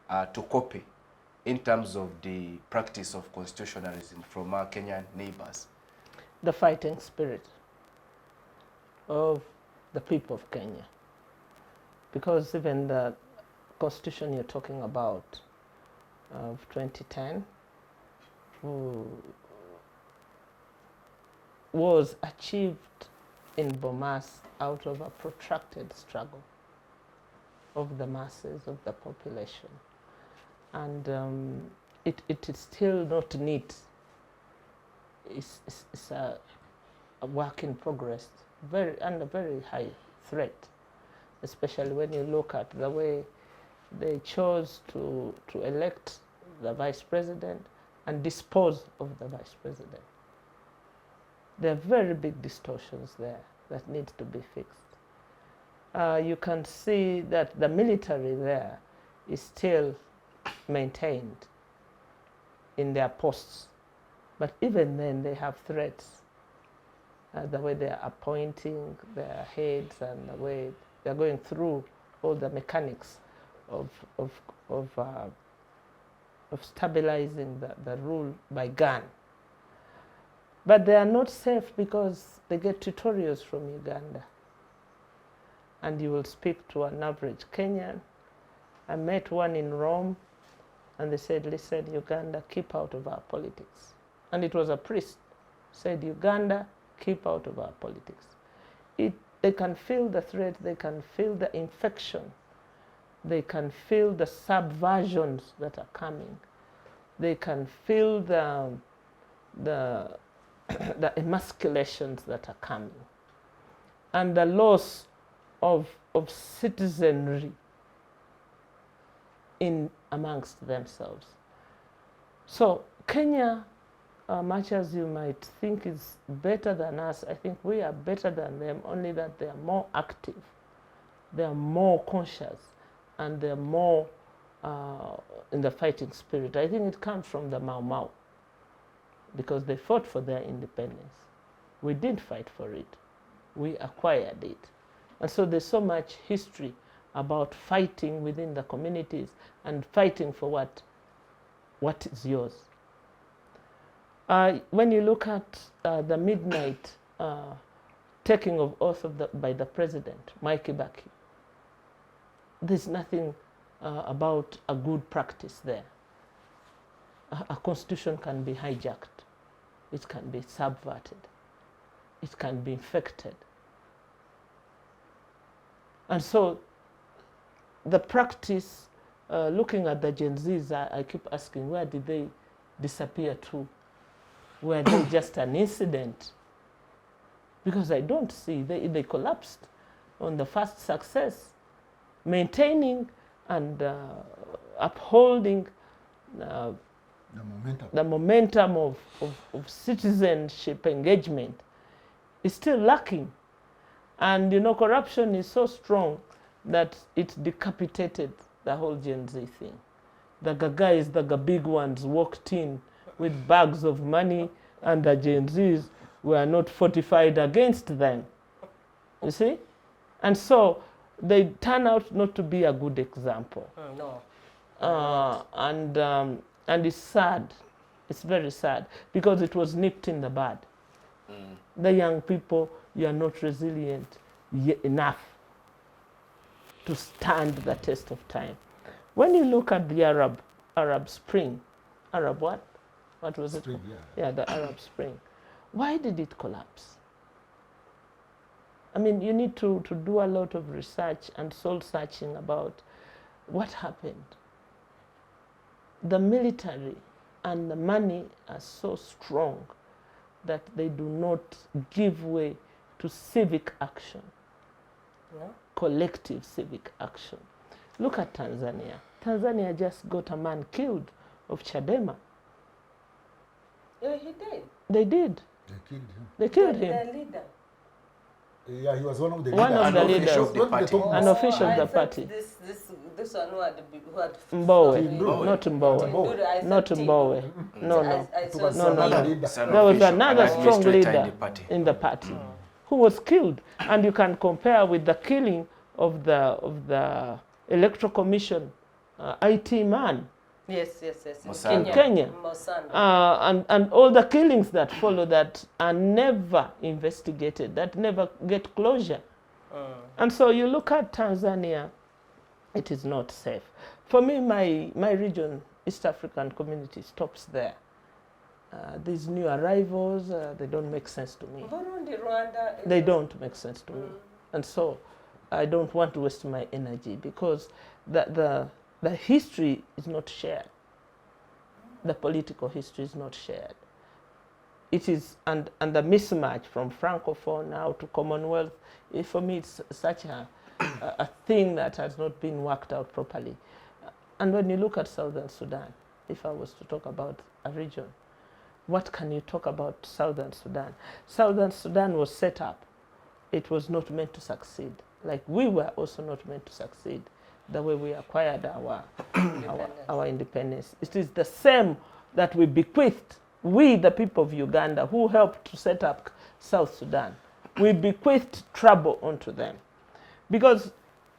to copy in terms of the practice of constitutionalism from our Kenyan neighbors? The fighting spirit of the people of Kenya. Because even the constitution you're talking about of 2010 was achieved in Bomas out of a protracted struggle of the masses of the population. And it is still not neat. It's a work in progress, under very high threat, especially when you look at the way they chose to elect the vice president and dispose of the vice president. There are very big distortions there that need to be fixed. You can see that the military there is still maintained in their posts, but even then they have threats. The way they are appointing their heads and the way they are going through all the mechanics of stabilizing the rule by gun. But they are not safe because they get tutorials from Uganda. And you will speak to an average Kenyan. I met one in Rome, and they said, listen, Uganda, keep out of our politics. And it was a priest said, Uganda, keep out of our politics. They can feel the threat, they can feel the infection, they can feel the subversions that are coming, they can feel the emasculations that are coming, and the loss of citizenry in amongst themselves. So Kenya, much as you might think is better than us, I think we are better than them, only that they are more active, they are more conscious, and they're more in the fighting spirit. I think it comes from the Mau Mau, because they fought for their independence. We didn't fight for it, we acquired it. And so there's so much history about fighting within the communities and fighting for what is yours. When you look at the midnight taking of oath by the president, Mwai Kibaki, there's nothing about a good practice there. A constitution can be hijacked, it can be subverted, it can be infected. And so the practice looking at the Gen Zs, I keep asking, where did they disappear to? Were they just an incident? Because I don't see, they collapsed on the first success, maintaining and upholding the momentum of citizenship engagement is still lacking. And you know, corruption is so strong that it decapitated the whole Gen Z thing. The guys, the big ones, walked in with bags of money, and the Gen Zs were not fortified against them. You see? And so they turn out not to be a good example. No. And it's sad. It's very sad because it was nipped in the bud. The young people, you are not resilient enough to stand the test of time. When you look at the Arab Spring, Arab what? What was it? Spring, yeah, the Arab Spring. Why did it collapse? I mean, you need to do a lot of research and soul searching about what happened. The military and the money are so strong that they do not give way to civic action, collective civic action. Look at Tanzania. Tanzania just got a man killed of Chadema. Yeah, he did. They did. They killed him. They killed him. The leader. Yeah, he was one of the One leaders. of the leaders. Of the party. An official of the party. This one who had Mbowe, not Mbowe. Not Mbowe. No, no. There was another strong leader in the party who was killed. And you can compare with the killing of the Electoral Commission IT man. Yes. In Kenya. And all the killings that follow that are never investigated, that never get closure. And so you look at Tanzania, it is not safe. For me, my region, East African community, stops there. These new arrivals, they don't make sense to me. Burundi, Rwanda. They don't make sense to me. And so I don't want to waste my energy because the history is not shared. The political history is not shared. It is, and the mismatch from Francophone now to Commonwealth, for me it's such a thing that has not been worked out properly. And when you look at Southern Sudan, if I was to talk about a region, what can you talk about Southern Sudan? Southern Sudan was set up. It was not meant to succeed. Like we were also not meant to succeed the way we acquired our independence. It is the same that we bequeathed, we the people of Uganda who helped to set up South Sudan. We bequeathed trouble onto them. Because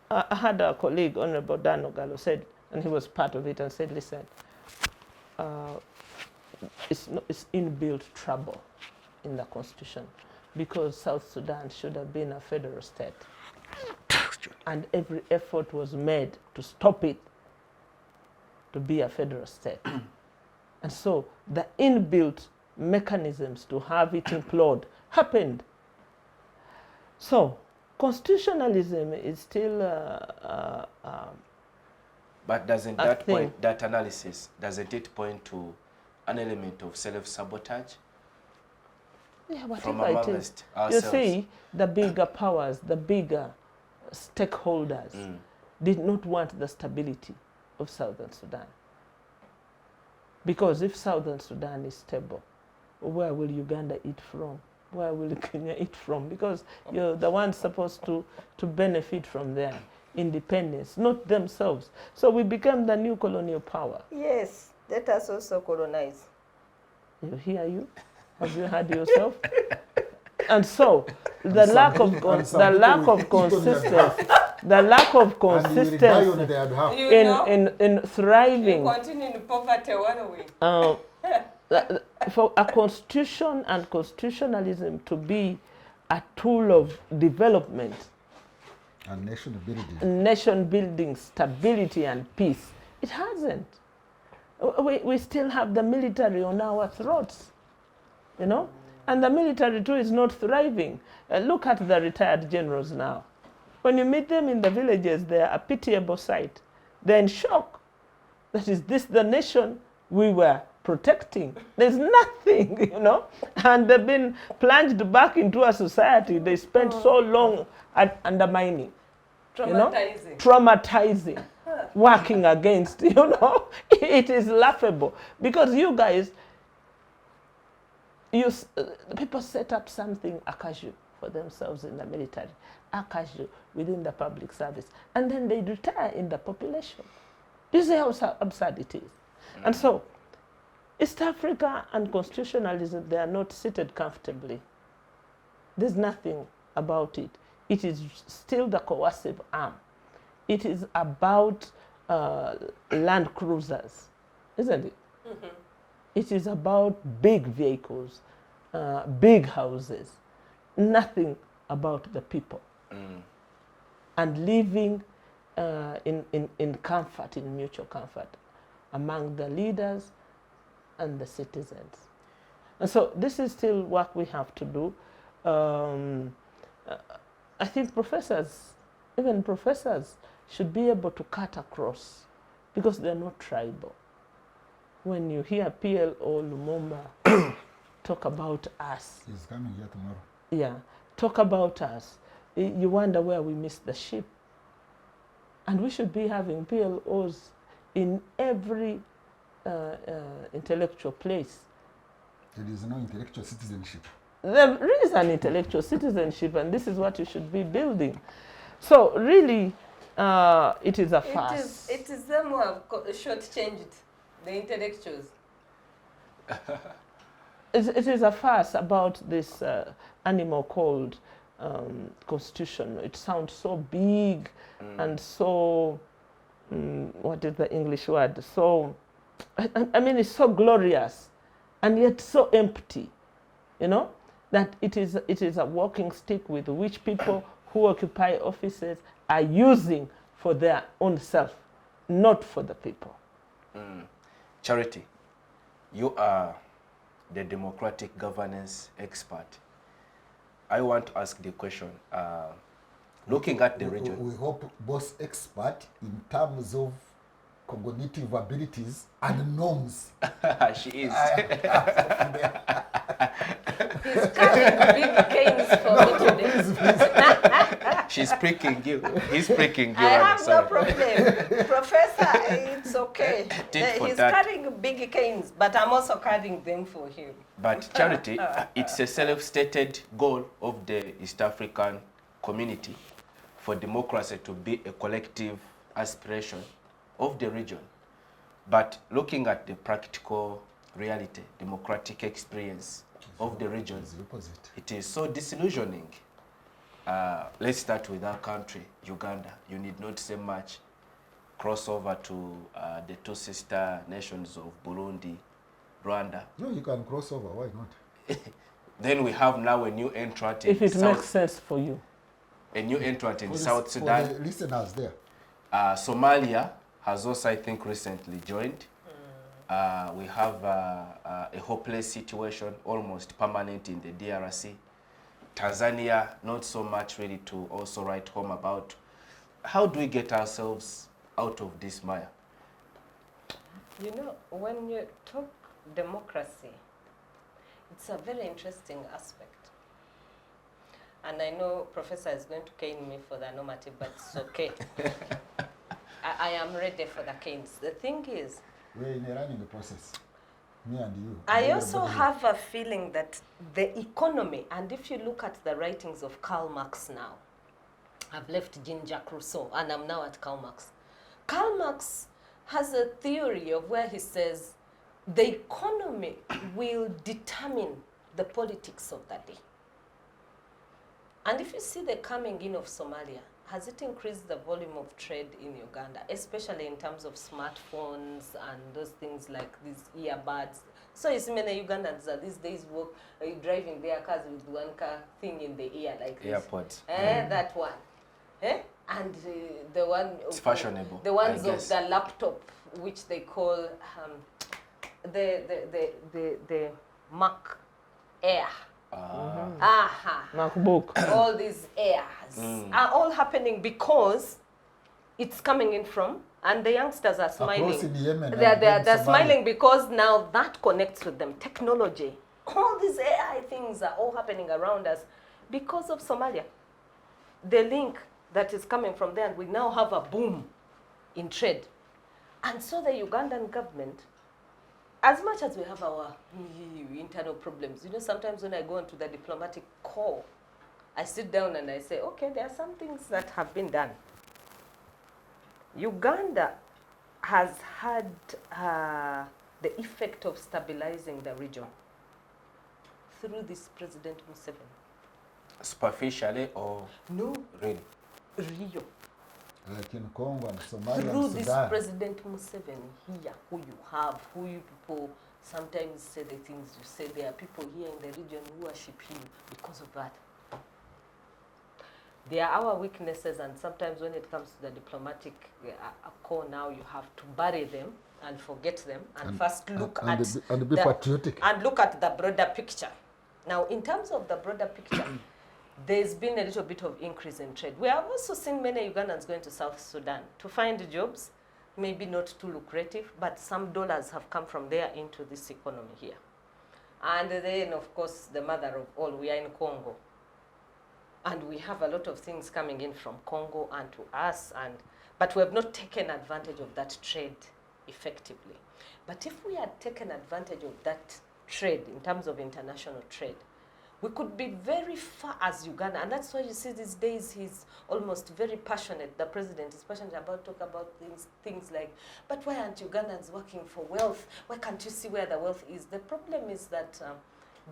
I had a colleague, Honorable Dan Ogalo, said, and he was part of it, and said, listen, it's inbuilt trouble in the Constitution because South Sudan should have been a federal state. And every effort was made to stop it to be a federal state. And so the inbuilt mechanisms to have it implode happened. So constitutionalism is still but doesn't that point, that analysis, doesn't it point to an element of self-sabotage? Yeah, from whatever it is. You see, the bigger powers, the bigger stakeholders did not want the stability of Southern Sudan. Because if Southern Sudan is stable, where will Uganda eat from? Where will Kenya eat from? Because you're the ones supposed to benefit from their independence, not themselves. So we became the new colonial power. Yes, let us also colonize. You hear you? Have you heard yourself? And so the lack of consistency in thriving. You continue in poverty one way. For a constitution and constitutionalism to be a tool of development and nation building, stability and peace, it hasn't. We still have the military on our throats, you know, and the military too is not thriving. Look at the retired generals now. When you meet them in the villages, they are a pitiable sight. They're in shock. That is this the nation we were protecting? There's nothing, you know, and they've been plunged back into a society they spent so long at undermining, you know, traumatizing, working against, you know. It is laughable because you guys, people set up something casual for themselves in the military, casual within the public service, and then they retire in the population. You see how absurd it is. And so, East Africa and constitutionalism, they are not seated comfortably. There's nothing about it. It is still the coercive arm. It is about land cruisers, isn't it? Mm-hmm. It is about big vehicles, big houses, nothing about the people. And living in comfort, in mutual comfort, among the leaders and the citizens. And so this is still work we have to do. I think professors, even professors, should be able to cut across because they're not tribal. When you hear PL or Lumumba talk about us. He's coming here tomorrow. Yeah, talk about us. You wonder where we missed the ship. And we should be having PLOs in every intellectual place. There is no intellectual citizenship. There is an intellectual citizenship, and this is what you should be building. So really, it is a farce. It is them who have shortchanged the intellectuals. It is a farce about this animal called constitution. It sounds so big and so, what is the English word? So, I mean, it's so glorious and yet so empty, you know, that it is a walking stick with which people who occupy offices are using for their own self, not for the people. Charity, you are the democratic governance expert. I want to ask the question, looking at the region. We hope both expert in terms of cognitive abilities and norms. She is. He's cutting big canes for me today. She's pricking you. He's pricking you. I have no problem. Professor, it's okay. He's cutting big canes, but I'm also cutting them for him. But Charity, it's a self-stated goal of the East African community for democracy to be a collective aspiration of the region. But looking at the practical reality, democratic experience of the region, it is so disillusioning. Let's start with our country, Uganda. You need not say much. Cross over to the two sister nations of Burundi, Rwanda. No, you can cross over. Why not? Then we have now a new entrant in if it makes sense for you. A new entrant in South Sudan. For the listeners there. Somalia has also, I think, recently joined. We have a hopeless situation, almost permanent in the DRC. Tanzania, not so much really to also write home about. How do we get ourselves out of this mire? You know, when you talk democracy, it's a very interesting aspect. And I know Professor is going to cane me for the normative, but it's okay. I am ready for the canes. The thing is, we're in a running process. Me and you. I also have a feeling that the economy, and if you look at the writings of Karl Marx now, I've left Jean-Jacques Rousseau and I'm now at Karl Marx. Karl Marx has a theory of where he says the economy will determine the politics of the day. And if you see the coming in of Somalia, has it increased the volume of trade in Uganda, especially in terms of smartphones and those things like these earbuds? So you see many Ugandans are these days driving their cars with one car thing in the ear like this. AirPods. That one. And the one... It's fashionable. The ones of the laptop, which they call the Mac Air. MacBook. All these airs are all happening because it's coming in from And the youngsters are smiling. Across in Yemen and They're then Somalia. smiling because now that connects with them. Technology. All these AI things are all happening around us because of Somalia. The link that is coming from there, and we now have a boom in trade. And so the Ugandan government, as much as we have our internal problems, you know, sometimes when I go into the diplomatic call, I sit down and I say, okay, there are some things that have been done. Uganda has had the effect of stabilizing the region through this President Museveni. Superficially or No, really? Rio. Like in Congo and Somalia Through and this Sudan. President Museveni here, who you have, who you people sometimes say the things you say, there are people here in the region who worship him because of that. They are our weaknesses, and sometimes when it comes to the diplomatic call now, you have to bury them and forget them and first look and be patriotic. and look at the broader picture. Now, in terms of the broader picture, there's been a little bit of increase in trade. We have also seen many Ugandans going to South Sudan to find jobs, maybe not too lucrative, but some dollars have come from there into this economy here. And then, of course, the mother of all, we are in Congo. And we have a lot of things coming in from Congo and to us, but we have not taken advantage of that trade effectively. But if we had taken advantage of that trade in terms of international trade, we could be very far as Uganda. And that's why you see these days he's almost very passionate. The president is passionate about talk about things like, but why aren't Ugandans working for wealth? Why can't you see where the wealth is? The problem is that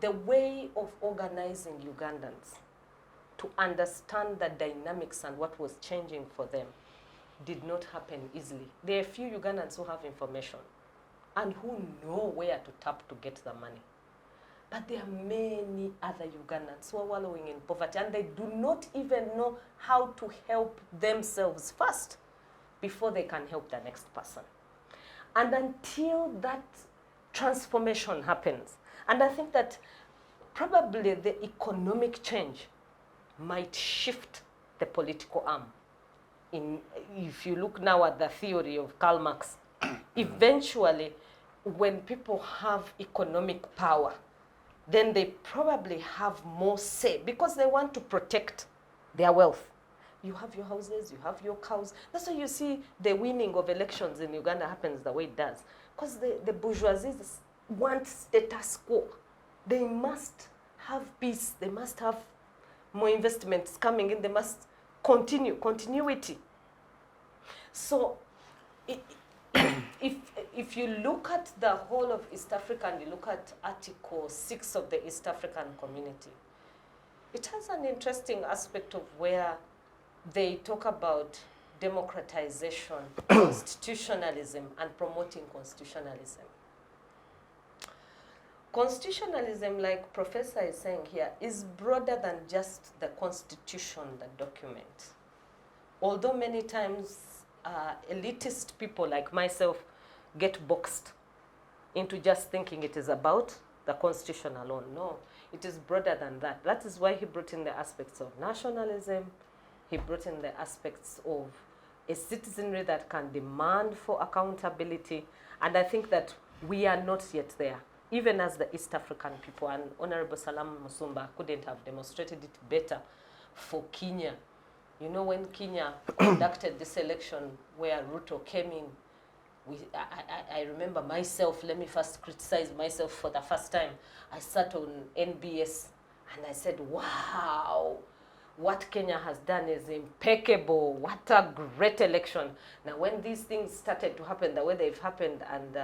the way of organizing Ugandans to understand the dynamics and what was changing for them did not happen easily. There are few Ugandans who have information and who know where to tap to get the money. But there are many other Ugandans who are wallowing in poverty, and they do not even know how to help themselves first before they can help the next person. And until that transformation happens, and I think that probably the economic change might shift the political arm. If you look now at the theory of Karl Marx, eventually when people have economic power, then they probably have more say because they want to protect their wealth. You have your houses, you have your cows. That's why you see the winning of elections in Uganda happens the way it does. Because the bourgeoisie want status quo. They must have peace. They must have more investments coming in. They must continuity. So if you look at the whole of East Africa and you look at Article 6 of the East African Community, it has an interesting aspect of where they talk about democratization, constitutionalism, and promoting constitutionalism. Constitutionalism, like Professor is saying here, is broader than just the constitution, the document. Although many times elitist people like myself get boxed into just thinking it is about the constitution alone. No, it is broader than that. That is why he brought in the aspects of nationalism. He brought in the aspects of a citizenry that can demand for accountability. And I think that we are not yet there, even as the East African people. And Honorable Salam Musumba couldn't have demonstrated it better for Kenya. You know, when Kenya conducted this election where Ruto came in, I remember myself, let me first criticize myself for the first time. I sat on NBS and I said, wow, what Kenya has done is impeccable. What a great election. Now, when these things started to happen the way they've happened, and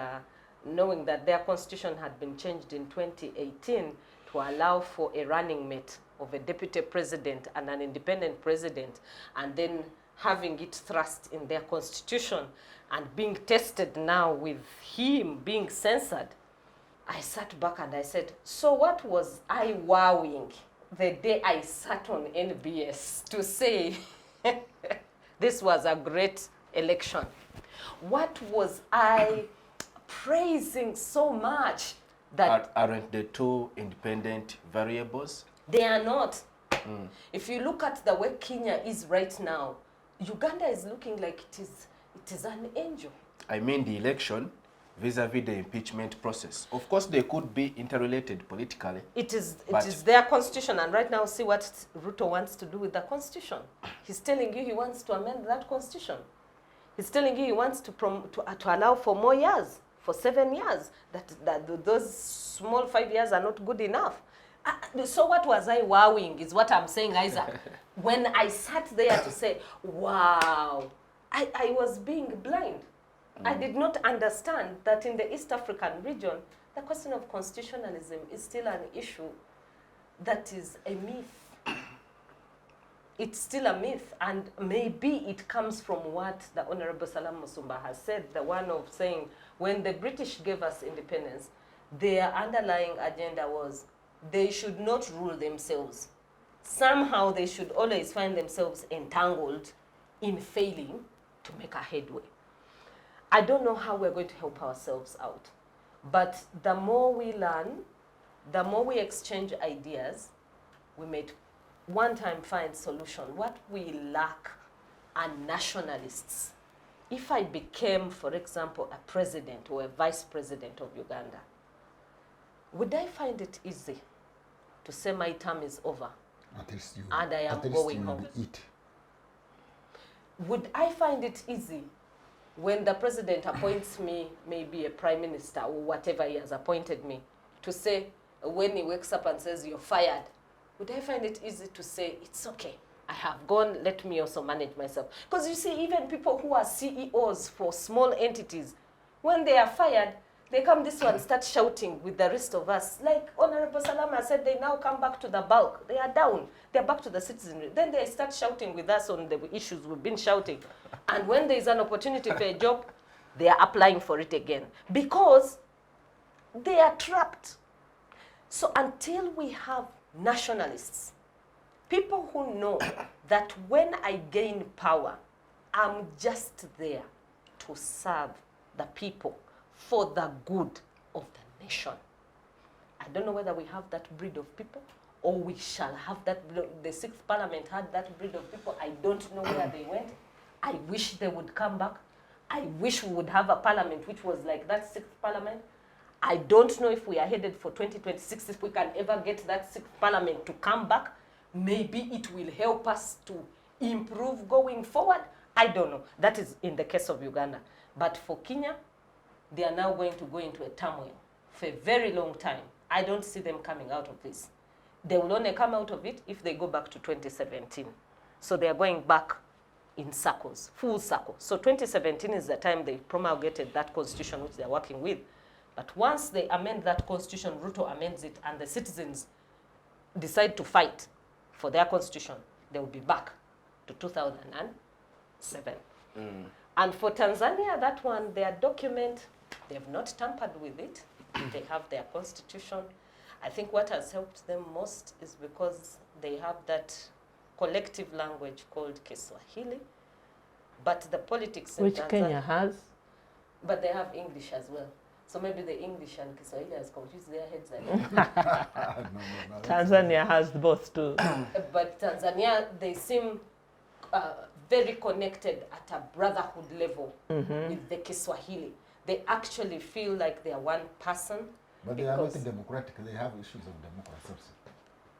knowing that their constitution had been changed in 2018 to allow for a running mate of a deputy president and an independent president, and then having it thrust in their constitution and being tested now with him being censored, I sat back and I said, so what was I wowing the day I sat on NBS to say this was a great election? What was I praising so much that... Aren't the two independent variables? They are not. If you look at the way Kenya is right now, Uganda is looking like it is It is an angel. I mean the election vis-a-vis the impeachment process. Of course, they could be interrelated politically. It is their constitution, and right now see what Ruto wants to do with the constitution. He's telling you he wants to amend that constitution. He's telling you he wants to allow for more years, for 7 years, that those small 5 years are not good enough. So what was I wowing is what I'm saying, Isaac. When I sat there to say, wow, I was being blind. I did not understand that in the East African region, the question of constitutionalism is still an issue that is a myth. It's still a myth, and maybe it comes from what the Honorable Salam Musumba has said, the one of saying, when the British gave us independence, their underlying agenda was they should not rule themselves. Somehow they should always find themselves entangled in failing to make a headway. I don't know how we're going to help ourselves out, but the more we learn, the more we exchange ideas, we may one time find solution. What we lack are nationalists. If I became, for example, a president or a vice president of Uganda, would I find it easy to say my term is over and I am going home? Would I find it easy when the president appoints me, maybe a prime minister or whatever he has appointed me, to say, when he wakes up and says, you're fired, would I find it easy to say, it's okay, I have gone, let me also manage myself? Because you see, even people who are CEOs for small entities, when they are fired, they come this one, start shouting with the rest of us. Like Honorable Salama said, they now come back to the bulk. They are down. They're back to the citizenry. Then they start shouting with us on the issues we've been shouting. And when there is an opportunity for a job, they are applying for it again because they are trapped. So until we have nationalists, people who know that when I gain power, I'm just there to serve the people for the good of the nation. I don't know whether we have that breed of people or we shall have that. The 6th Parliament had that breed of people. I don't know where they went. I wish they would come back. I wish we would have a parliament which was like that 6th Parliament. I don't know if we are headed for 2026, if we can ever get that 6th Parliament to come back. Maybe it will help us to improve going forward. I don't know. That is in the case of Uganda. But for Kenya, they are now going to go into a turmoil for a very long time. I don't see them coming out of this. They will only come out of it if they go back to 2017. So they are going back in circles, full circle. So 2017 is the time they promulgated that constitution which they are working with. But once they amend that constitution, Ruto amends it, and the citizens decide to fight for their constitution, they will be back to 2007. And for Tanzania, that one, their document, they have not tampered with it. They have their constitution. I think what has helped them most is because they have that collective language called Kiswahili. But the politics in Which Tanzania, Kenya has. But they have English as well. So maybe the English and Kiswahili has confused their heads. I don't know. Tanzania has both too. But Tanzania, they seem very connected at a brotherhood level with the Kiswahili. They actually feel like they are one person. But they are not democratic. They have issues of democracy.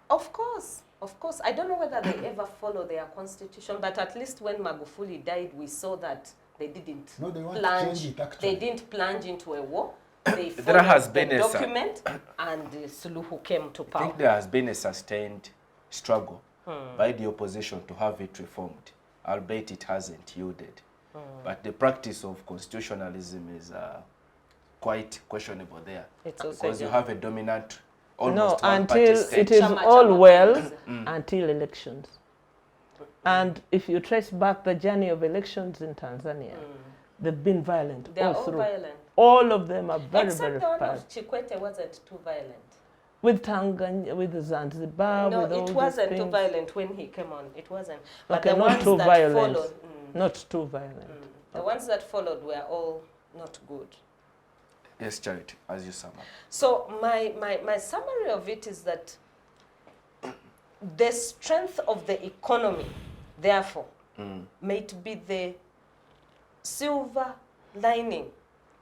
Of course, of course. I don't know whether they ever follow their constitution, but at least when Magufuli died, we saw that they didn't plunge. They didn't plunge into a war. They There has been the a document, and Suluhu came to power. I think there has been a sustained struggle by the opposition to have it reformed, albeit it hasn't yielded. But the practice of constitutionalism is quite questionable there. Because you have a dominant, almost until state. it is all well until elections. And if you trace back the journey of elections in Tanzania, they've been violent They are all all through. violent. All of them are very, Except very the one bad. of Chikwete wasn't too violent. With Tanganyika, with Zanzibar, No, with all it these wasn't too things. violent when he came on. It wasn't. But Okay, the not ones too that violent. followed, Not too violent. the ones that followed were all not good. Yes, Charity, as you sum up. So my summary of it is that the strength of the economy, therefore, may be the silver lining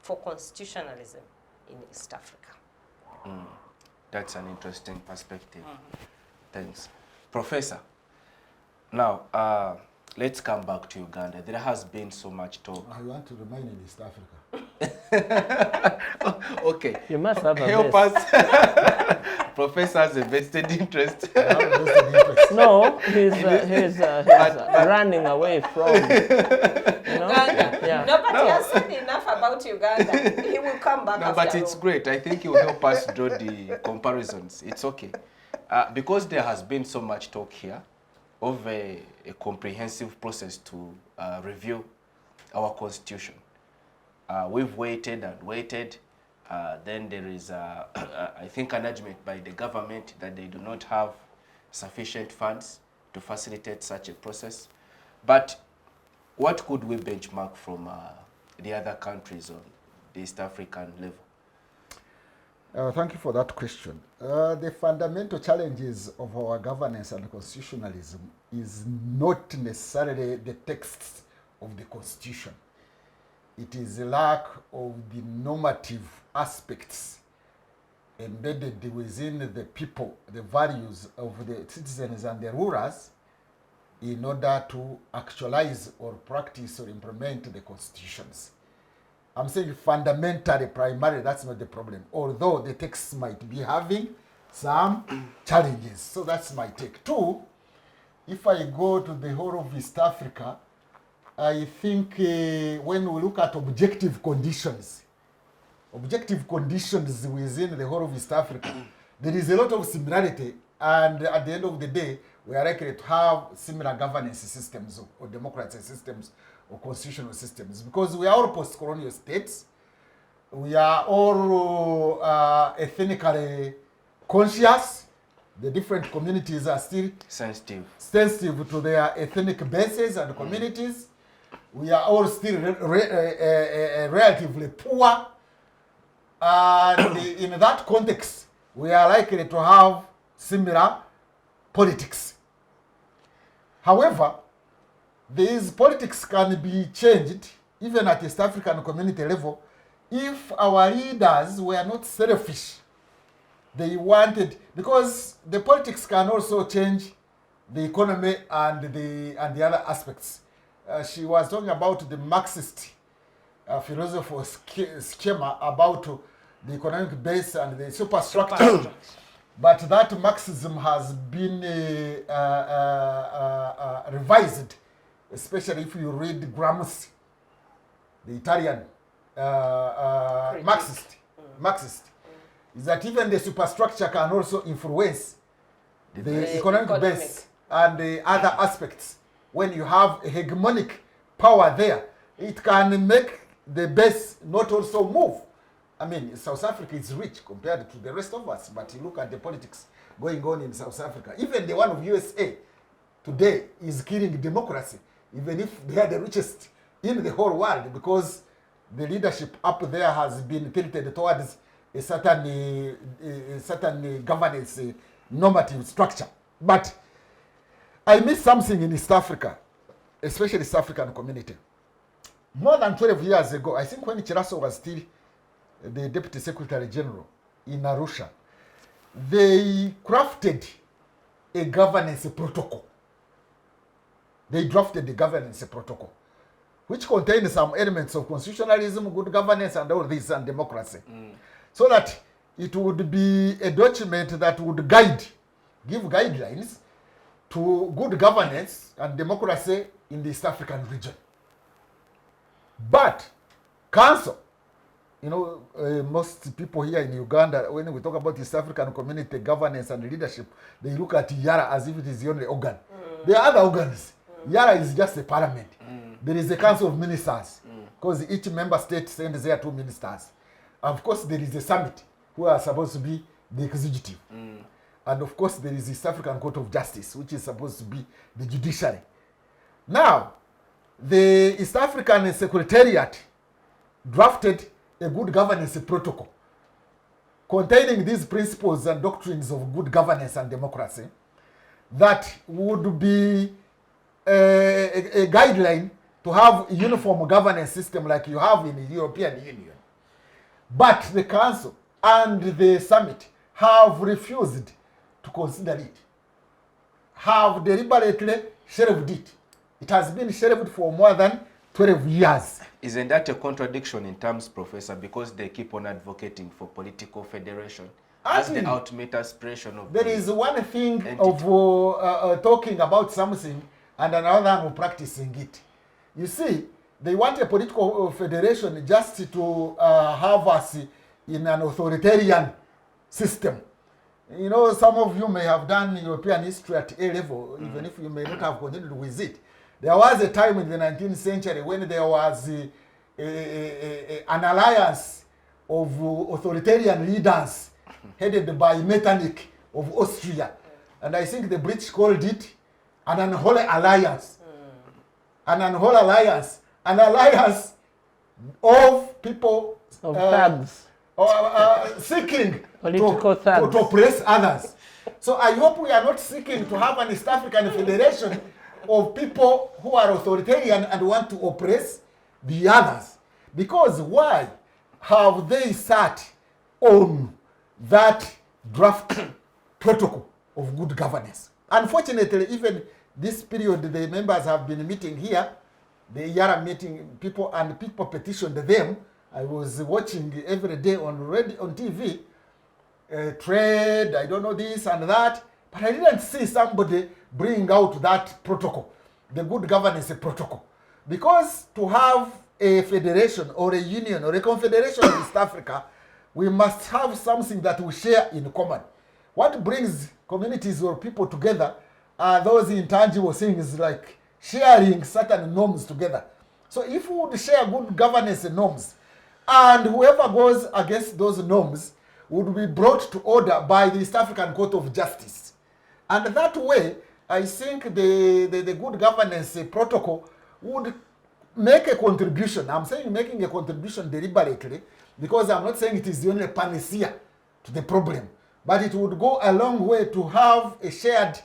for constitutionalism in East Africa. That's an interesting perspective. Thanks. Professor, now let's come back to Uganda. There has been so much talk. I want to remain in East Africa. Okay. You must have a Help base. us. Professor has a vested interest. I have a vested interest. No, he's running away from, Uganda. Yeah. No, but he has said enough about Uganda. He will come back No, after but it's all. great. I think you will help us draw the comparisons. It's okay. Because there has been so much talk here of a comprehensive process to review our constitution. We've waited and waited. Then there is, I think, an argument by the government that they do not have sufficient funds to facilitate such a process. But what could we benchmark from the other countries on the East African level? Thank you for that question. The fundamental challenges of our governance and constitutionalism is not necessarily the texts of the constitution. It is a lack of the normative aspects embedded within the people, the values of the citizens and the rulers in order to actualize or practice or implement the constitutions. I'm saying fundamentally, primarily, that's not the problem, although the texts might be having some challenges. So that's my take. Two, if I go to the whole of East Africa, I think when we look at objective conditions within the whole of East Africa, there is a lot of similarity, and at the end of the day, we are likely to have similar governance systems or democratic systems or constitutional systems, because we are all post-colonial states. We are all ethnically conscious. The different communities are still sensitive to their ethnic bases and communities. We are all still relatively poor. And in that context, we are likely to have similar politics. However, these politics can be changed, even at East African community level, if our leaders were not selfish. They wanted, because the politics can also change the economy and the other aspects. She was talking about the Marxist philosophy schema about the economic base and the superstructure. But that Marxism has been revised, especially if you read Gramsci, the Italian Marxist, is that even the superstructure can also influence the economic base and the other aspects. When you have a hegemonic power there, it can make the base not also move. I mean, South Africa is rich compared to the rest of us, but you look at the politics going on in South Africa. Even the one of USA today is killing democracy, even if they are the richest in the whole world, because the leadership up there has been tilted towards a certain governance normative structure. But I miss something in East Africa, especially East African community. More than 12 years ago, I think when Chiraso was still the Deputy Secretary General in Arusha, they crafted a governance protocol. They drafted the governance protocol, which contained some elements of constitutionalism, good governance, and all this, and democracy. So that it would be a document that would give guidelines to good governance and democracy in the East African region. But council, most people here in Uganda, when we talk about East African community governance and leadership, they look at Yara as if it is the only organ. There are other organs. Yara is just a parliament. There is a council of ministers, because each member state sends their 2 ministers. Of course, there is a summit, who are supposed to be the executive. And of course, there is the East African Court of Justice, which is supposed to be the judiciary. Now, the East African Secretariat drafted a good governance protocol containing these principles and doctrines of good governance and democracy, that would be a guideline to have a uniform governance system like you have in the European Union. But the Council and the Summit have refused to consider it, have deliberately shelved it. It has been shelved for more than 12 years. Isn't that a contradiction in terms, Professor, because they keep on advocating for political federation as the ultimate aspiration of there is one thing entity. of talking about something and another of practicing it. You see, they want a political federation just to have us in an authoritarian system. You know, some of you may have done European history at A level, even if you may not have continued with it. There was a time in the 19th century when there was an alliance of authoritarian leaders headed by Metternich of Austria. And I think the British called it an unholy alliance. An unholy alliance. An alliance of people Of thugs. seeking Political thugs. to oppress others. So I hope we are not seeking to have an East African federation of people who are authoritarian and want to oppress the others. Because why have they sat on that draft protocol of good governance? Unfortunately, even this period, the members have been meeting here, the Yara meeting people, and people petitioned them. I was watching every day on TV, trade, I don't know this and that, but I didn't see somebody bring out that protocol, the good governance protocol. Because to have a federation or a union or a confederation in East Africa, we must have something that we share in common. What brings communities or people together are those intangible things like sharing certain norms together. So if we would share good governance norms, and whoever goes against those norms would be brought to order by the East African Court of Justice. And that way, I think the good governance protocol would make a contribution. I'm saying making a contribution deliberately, because I'm not saying it is the only panacea to the problem, but it would go a long way to have a shared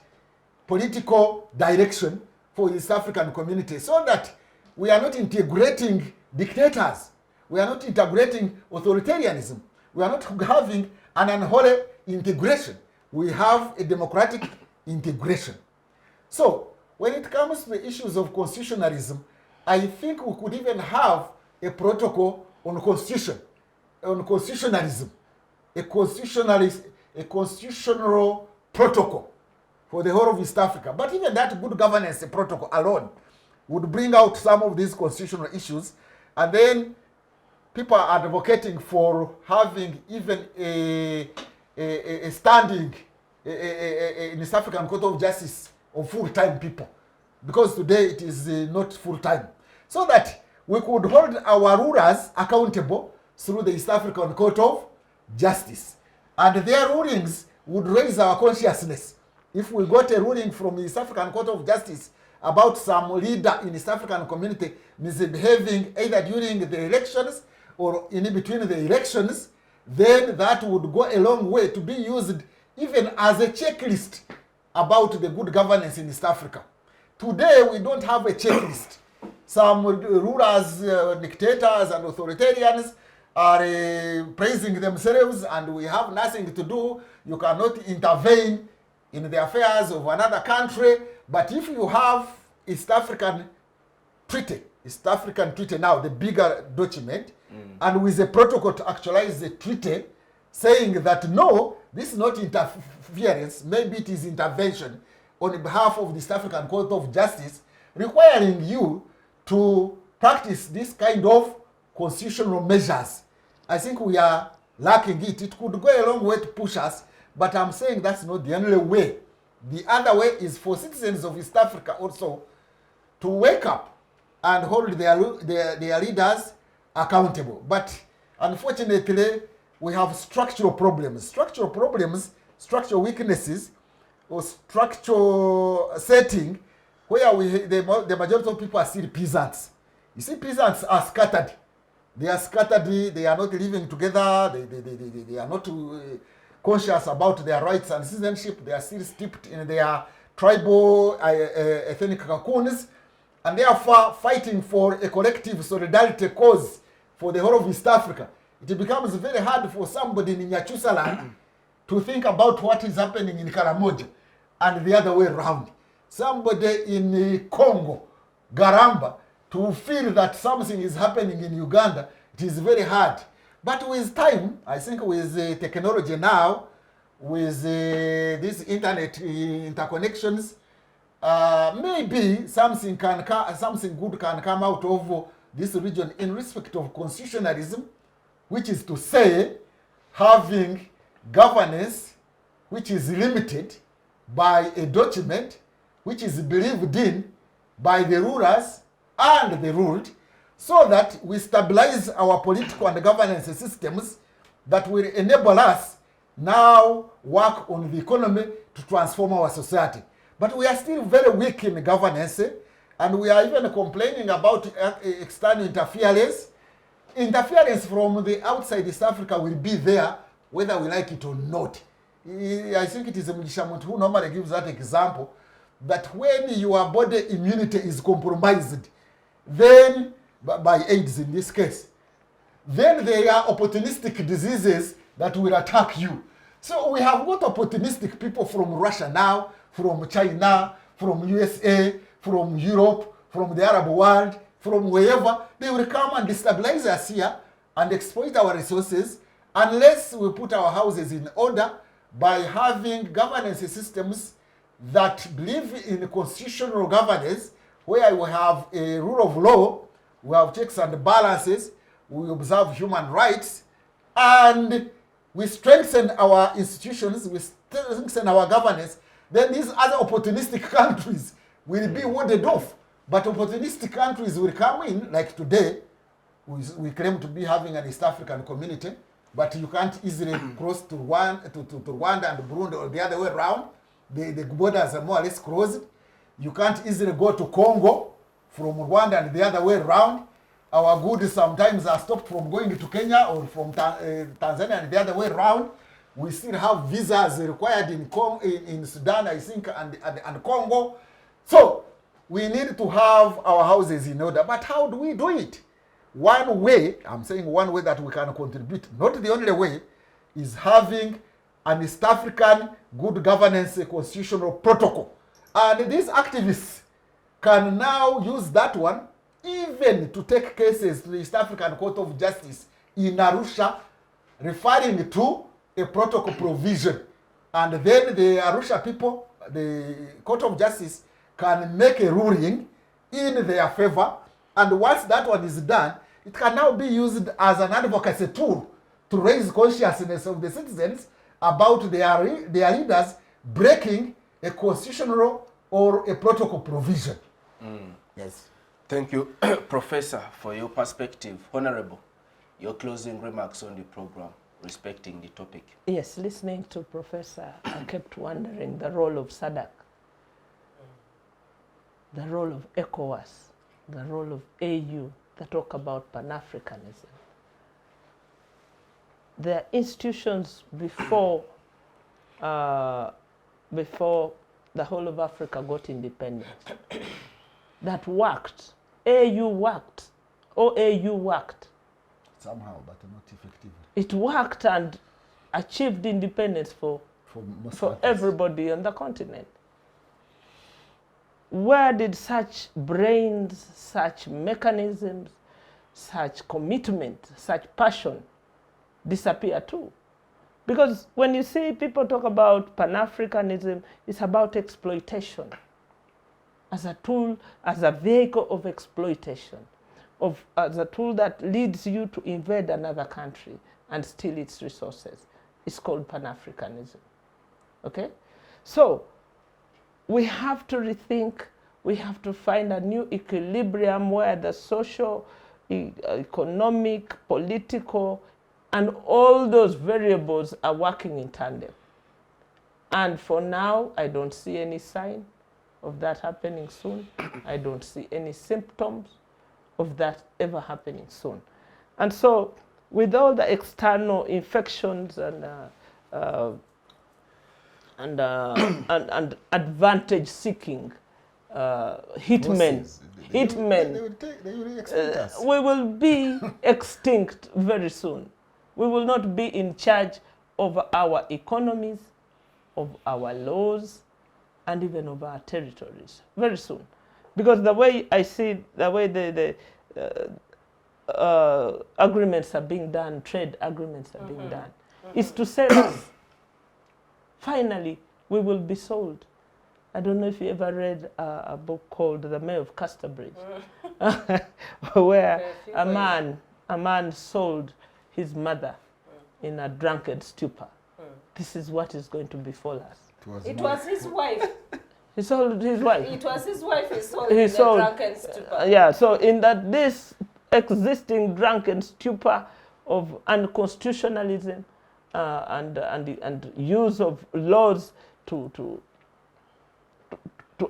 political direction for the East African community, so that we are not integrating dictators. We are not integrating authoritarianism. We are not having an unholy integration. We have a democratic integration. So, when it comes to the issues of constitutionalism, I think we could even have a protocol on constitutionalism, a constitutional protocol for the whole of East Africa. But even that good governance protocol alone would bring out some of these constitutional issues, and then people are advocating for having even a standing in East African Court of Justice of full-time people, because today it is not full-time, so that we could hold our rulers accountable through the East African Court of Justice, and their rulings would raise our consciousness. If we got a ruling from the East African Court of Justice about some leader in East African community misbehaving either during the elections or in between the elections, then that would go a long way to be used even as a checklist about the good governance in East Africa. Today, we don't have a checklist. Some rulers, dictators, and authoritarians are praising themselves, and we have nothing to do. You cannot intervene in the affairs of another country. But if you have East African Treaty now, the bigger document, and with a protocol to actualize the treaty, saying that no, this is not interference, maybe it is intervention on behalf of the East African Court of Justice, requiring you to practice this kind of constitutional measures. I think we are lacking it. It could go a long way to push us, but I'm saying that's not the only way. The other way is for citizens of East Africa also to wake up and hold their leaders accountable. But unfortunately, we have structural problems, structural weaknesses, or structural setting where the majority of people are still peasants. You see, peasants are scattered. They are scattered, they are not living together, they are not conscious about their rights and citizenship. They are still steeped in their tribal ethnic cocoons, and therefore fighting for a collective solidarity cause for the whole of East Africa, it becomes very hard for somebody in Nyachusaland to think about what is happening in Karamoja and the other way around. Somebody in Congo, Garamba, to feel that something is happening in Uganda, it is very hard. But with time, I think with technology now, with these internet interconnections, maybe something good can come out of this region in respect of constitutionalism, which is to say having governance which is limited by a document which is believed in by the rulers and the ruled, so that we stabilize our political and governance systems that will enable us now work on the economy to transform our society. But we are still very weak in governance, and we are even complaining about external interference. Interference from the outside East Africa will be there whether we like it or not. I think it is Mugishamuntu who normally gives that example, that when your body immunity is compromised, then by AIDS in this case, then there are opportunistic diseases that will attack you. So we have got opportunistic people from Russia now, from China, from USA, from Europe, from the Arab world, from wherever. They will come and destabilize us here and exploit our resources unless we put our houses in order by having governance systems that believe in constitutional governance, where we have a rule of law, we have checks and balances, we observe human rights, and we strengthen our institutions, we strengthen our governance. Then these other opportunistic countries will be warded off. But opportunistic countries will come in, like today, we claim to be having an East African community, but you can't easily cross to Rwanda and Burundi or the other way around. The borders are more or less closed. You can't easily go to Congo from Rwanda and the other way around. Our goods sometimes are stopped from going to Kenya or from Tanzania and the other way around. We still have visas required in Sudan, I think, and Congo. So we need to have our houses in order. But how do we do it? One way, I'm saying one way that we can contribute, not the only way, is having an East African good governance constitutional protocol. And these activists can now use that one even to take cases to the East African Court of Justice in Arusha, referring to a protocol provision. And then the Arusha people, the Court of Justice, can make a ruling in their favor. And once that one is done, it can now be used as an advocacy tool to raise consciousness of the citizens about their leaders breaking a constitutional or a protocol provision. Yes. Thank you, Professor, for your perspective. Honorable, your closing remarks on the program respecting the topic. Yes, listening to Professor, I kept wondering the role of SADC, the role of ECOWAS, the role of AU that talk about Pan-Africanism. The institutions before the whole of Africa got independent that worked. AU worked, OAU worked. Somehow, but not effectively. It worked and achieved independence for everybody on the continent. Where did such brains, such mechanisms, such commitment, such passion disappear too? Because when you see people talk about Pan-Africanism, it's about exploitation as a tool, as a vehicle of exploitation, as a tool that leads you to invade another country and steal its resources. It's called Pan-Africanism. Okay? So we have to rethink, we have to find a new equilibrium where the social, economic, political, and all those variables are working in tandem. And for now, I don't see any sign of that happening soon. I don't see any symptoms of that ever happening soon. And so, with all the external infections and advantage seeking hitmen. They will extinct us. We will be extinct very soon. We will not be in charge of our economies, of our laws, and even of our territories very soon. Because the way I see, the way the agreements are being done, trade agreements are being done, is to sell us. Finally, we will be sold. I don't know if you ever read a book called The Mayor of Casterbridge, where a man sold his mother in a drunken stupor. This is what is going to befall us. It was his wife. He sold his wife. It was his wife he sold the drunken stupor. Yeah, so in that this existing drunken stupor of unconstitutionalism and use of laws to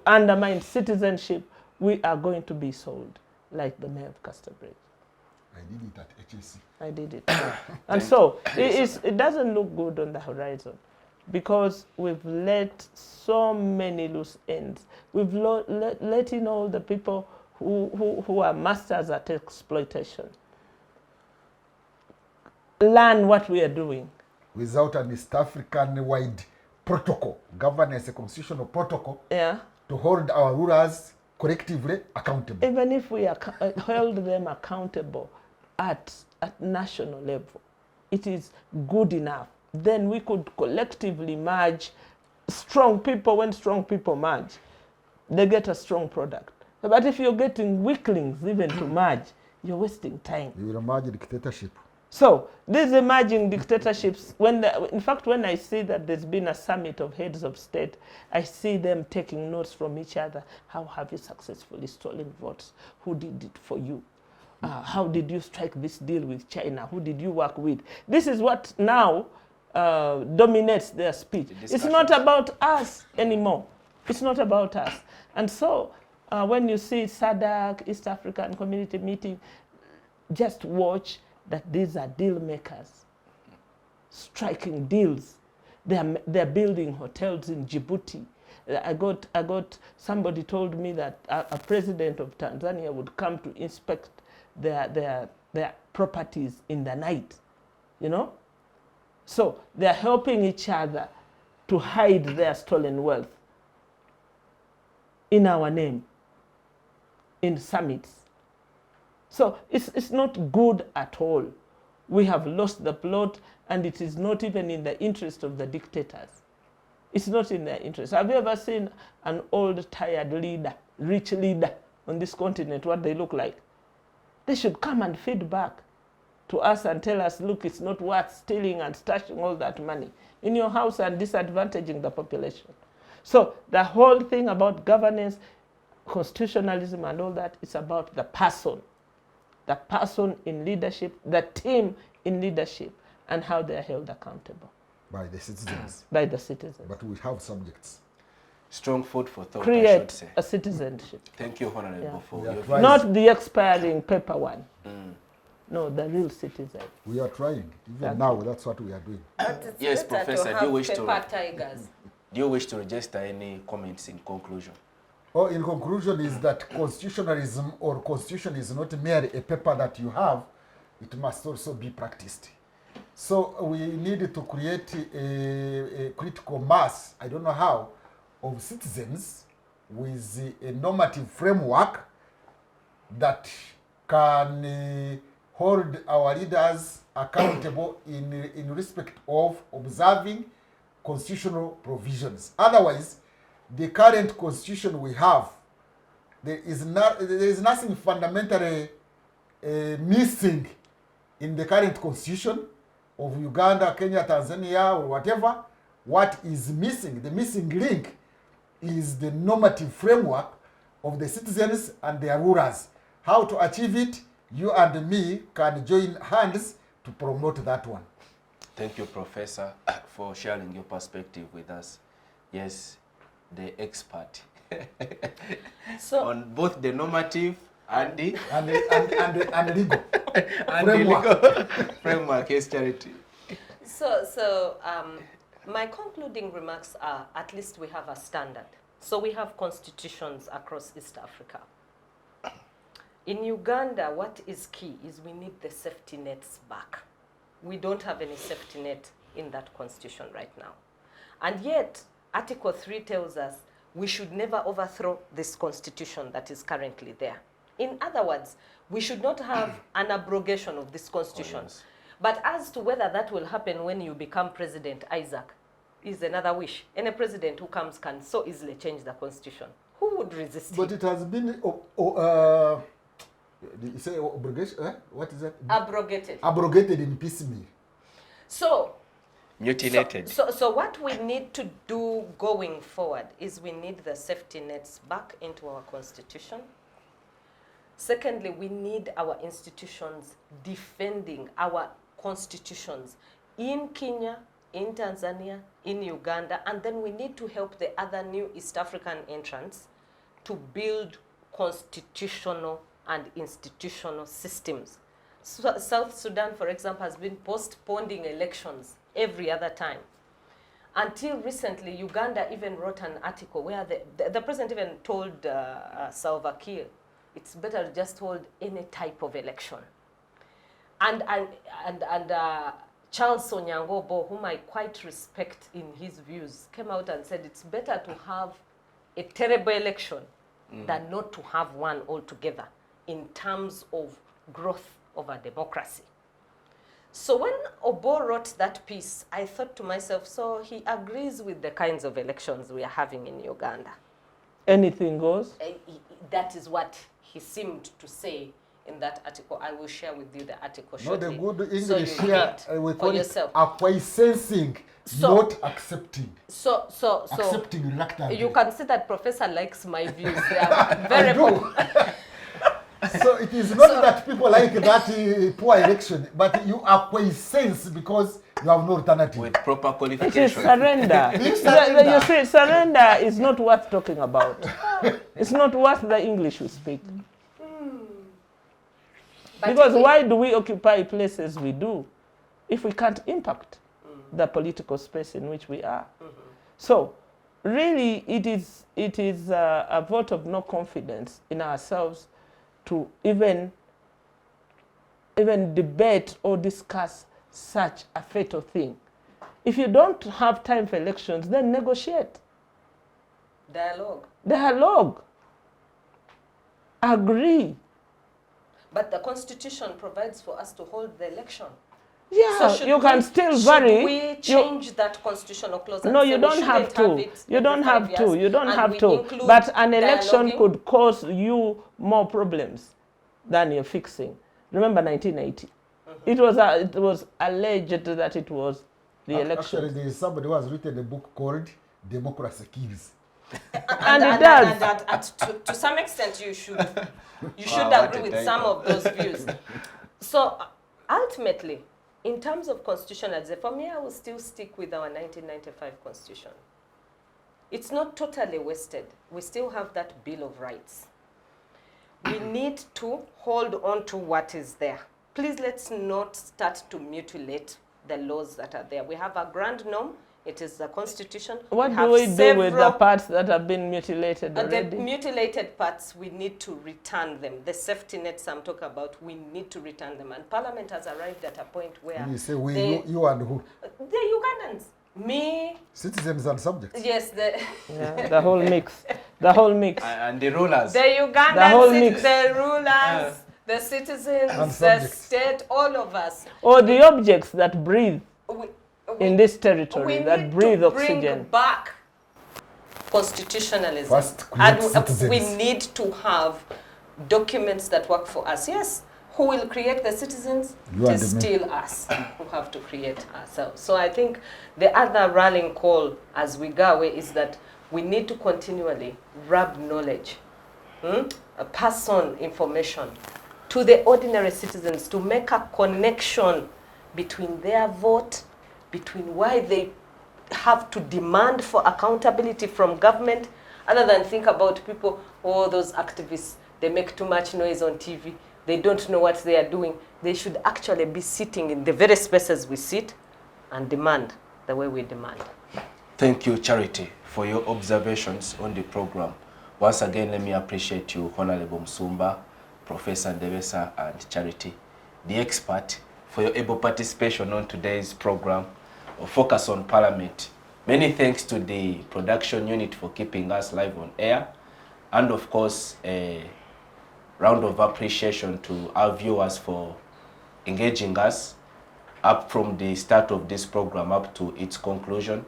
undermine citizenship, we are going to be sold like the Mayor of Casterbridge. I did it at HSC. I did it. And so it doesn't look good on the horizon because we've let so many loose ends. We've let in all the people who are masters at exploitation learn what we are doing. Without an East African-wide protocol, governance, a constitutional protocol, to hold our rulers collectively accountable. Even if we held them accountable at national level, it is good enough. Then we could collectively merge strong people. When strong people merge, they get a strong product. But if you're getting weaklings even to merge, you're wasting time. You will merge dictatorship. So these emerging dictatorships, in fact, when I see that there's been a summit of heads of state, I see them taking notes from each other. How have you successfully stolen votes? Who did it for you? How did you strike this deal with China? Who did you work with? This is what now dominates their speech. It's not about us anymore. It's not about us. And so when you see SADC, East African Community meeting, just watch that these are deal makers, striking deals. They're building hotels in Djibouti. I got somebody told me that a president of Tanzania would come to inspect their properties in the night, you know? So they're helping each other to hide their stolen wealth in our name, in summits. So it's not good at all. We have lost the plot, and it is not even in the interest of the dictators. It's not in their interest. Have you ever seen an old, tired leader, rich leader on this continent, what they look like? They should come and feed back to us and tell us, look, it's not worth stealing and stashing all that money in your house and disadvantaging the population. So the whole thing about governance, constitutionalism and all that, is about the person in leadership, the team in leadership, and how they are held accountable. By the citizens. By the citizens. But we have subjects. Strong food for thought, I should Create say. a citizenship. Thank you, Honorable, for Yeah. your Right. Not the expiring paper one. No, the real citizen. We are trying. Even Thank now, that's what we are doing. But it's Yes, better Professor, to do you have wish to- paper tigers. Do you wish to register any comments in conclusion? Oh, in conclusion, is that constitutionalism or constitution is not merely a paper that you have, it must also be practiced. So we need to create a critical mass, I don't know how, of citizens with a normative framework that can hold our leaders accountable in respect of observing constitutional provisions. Otherwise, the current constitution we have, there is nothing fundamentally missing in the current constitution of Uganda, Kenya, Tanzania, or whatever. What is missing, the missing link, is the normative framework of the citizens and their rulers. How to achieve it, you and me can join hands to promote that one. Thank you, Professor, for sharing your perspective with us. Yes, the expert So on both the normative and the And legal. and the legal framework. Yes, Charity. So my concluding remarks are, at least we have a standard. So we have constitutions across East Africa. In Uganda, what is key is we need the safety nets back. We don't have any safety net in that constitution right now. And yet, Article 3 tells us we should never overthrow this constitution that is currently there. In other words, we should not have an abrogation of this constitution. Oh, yes. But as to whether that will happen when you become president, Isaac, is another wish. Any president who comes can so easily change the constitution. Who would resist But him? it has been, you say abrogation, what is that? Abrogated. Abrogated in piecemeal. So, Mutilated. So what we need to do going forward is we need the safety nets back into our constitution. Secondly, we need our institutions defending our constitutions in Kenya, in Tanzania, in Uganda, and then we need to help the other new East African entrants to build constitutional and institutional systems. So South Sudan, for example, has been postponing elections every other time. Until recently, Uganda even wrote an article where the president even told Salva Kiir, it's better to just hold any type of election. And Charles Onyangobo, whom I quite respect in his views, came out and said it's better to have a terrible election than not to have one altogether in terms of growth of a democracy. So when Obo wrote that piece, I thought to myself, so he agrees with the kinds of elections we are having in Uganda. Anything goes? That is what he seemed to say in that article. I will share with you the article shortly. Not the good so English you here, read we for call it yourself. acquiescing, So- not accepting. So Accepting reluctantly. you can see that Professor likes my views. They are very do. So it is not that people like that poor election, but you acquiesce because you have no alternative. With proper It is qualification. surrender. It's surrender. You see, surrender is not worth talking about. It's not worth the English we speak. But Because if why do we occupy places we do if we can't impact the political space in which we are? So really it is a vote of no confidence in ourselves to even debate or discuss such a fatal thing. If you don't have time for elections, then negotiate. Dialogue. Agree. But the Constitution provides for us to hold the election. Yeah, So you can still vary. Should we change that constitutional clause? And No, say you we don't have shouldn't to. it You don't every have 5 to. years, You don't and have we to. include But an election dialoguing? could cause you more problems than you're fixing. Remember 1980. It was alleged that it was the election. Actually, there is somebody who has written a book called Democracy Kills. And it does. And to some extent, you should Wow, what agree a with title. some of those views. So ultimately, in terms of constitutionalism, for me, I will still stick with our 1995 constitution. It's not totally wasted. We still have that Bill of Rights. We need to hold on to what is there. Please let's not start to mutilate the laws that are there. We have a grand norm. It is the Constitution. What have do we do with the several- parts that have been mutilated the already? mutilated parts, we need to return them. The safety nets I'm talking about, we need to return them. And Parliament has arrived at a point where You say we, they- you and who? the Ugandans, me, Citizens and subjects. yes, Yeah, the whole mix. The whole mix. And the rulers. the Ugandans, The whole mix. the rulers, the citizens, And the subjects. state, all of us. Or the objects that breathe We, in this territory, we that need breathe to oxygen. bring back constitutionalism. First, create And citizens. we need to have documents that work for us. Yes, who will create the citizens? You It and is me. still us who have to create ourselves. So I think the other rallying call as we go away is that we need to continually rub knowledge, pass on information to the ordinary citizens to make a connection between their vote, between why they have to demand for accountability from government, other than think about people, oh, those activists, they make too much noise on TV, they don't know what they are doing. They should actually be sitting in the very spaces we sit and demand the way we demand. Thank you, Charity, for your observations on the program. Once again, let me appreciate you, Honorable Musumba, Professor Ndebesa, and Charity, the expert, for your able participation on today's program of Focus on Parliament. Many thanks to the production unit for keeping us live on air, and of course, a round of appreciation to our viewers for engaging us up from the start of this program up to its conclusion.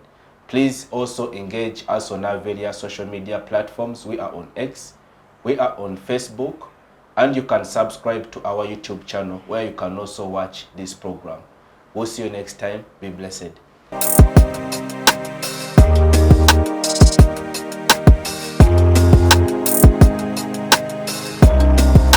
Please also engage us on our various social media platforms. We are on X, we are on Facebook, and you can subscribe to our YouTube channel where you can also watch this program. We'll see you next time. Be blessed.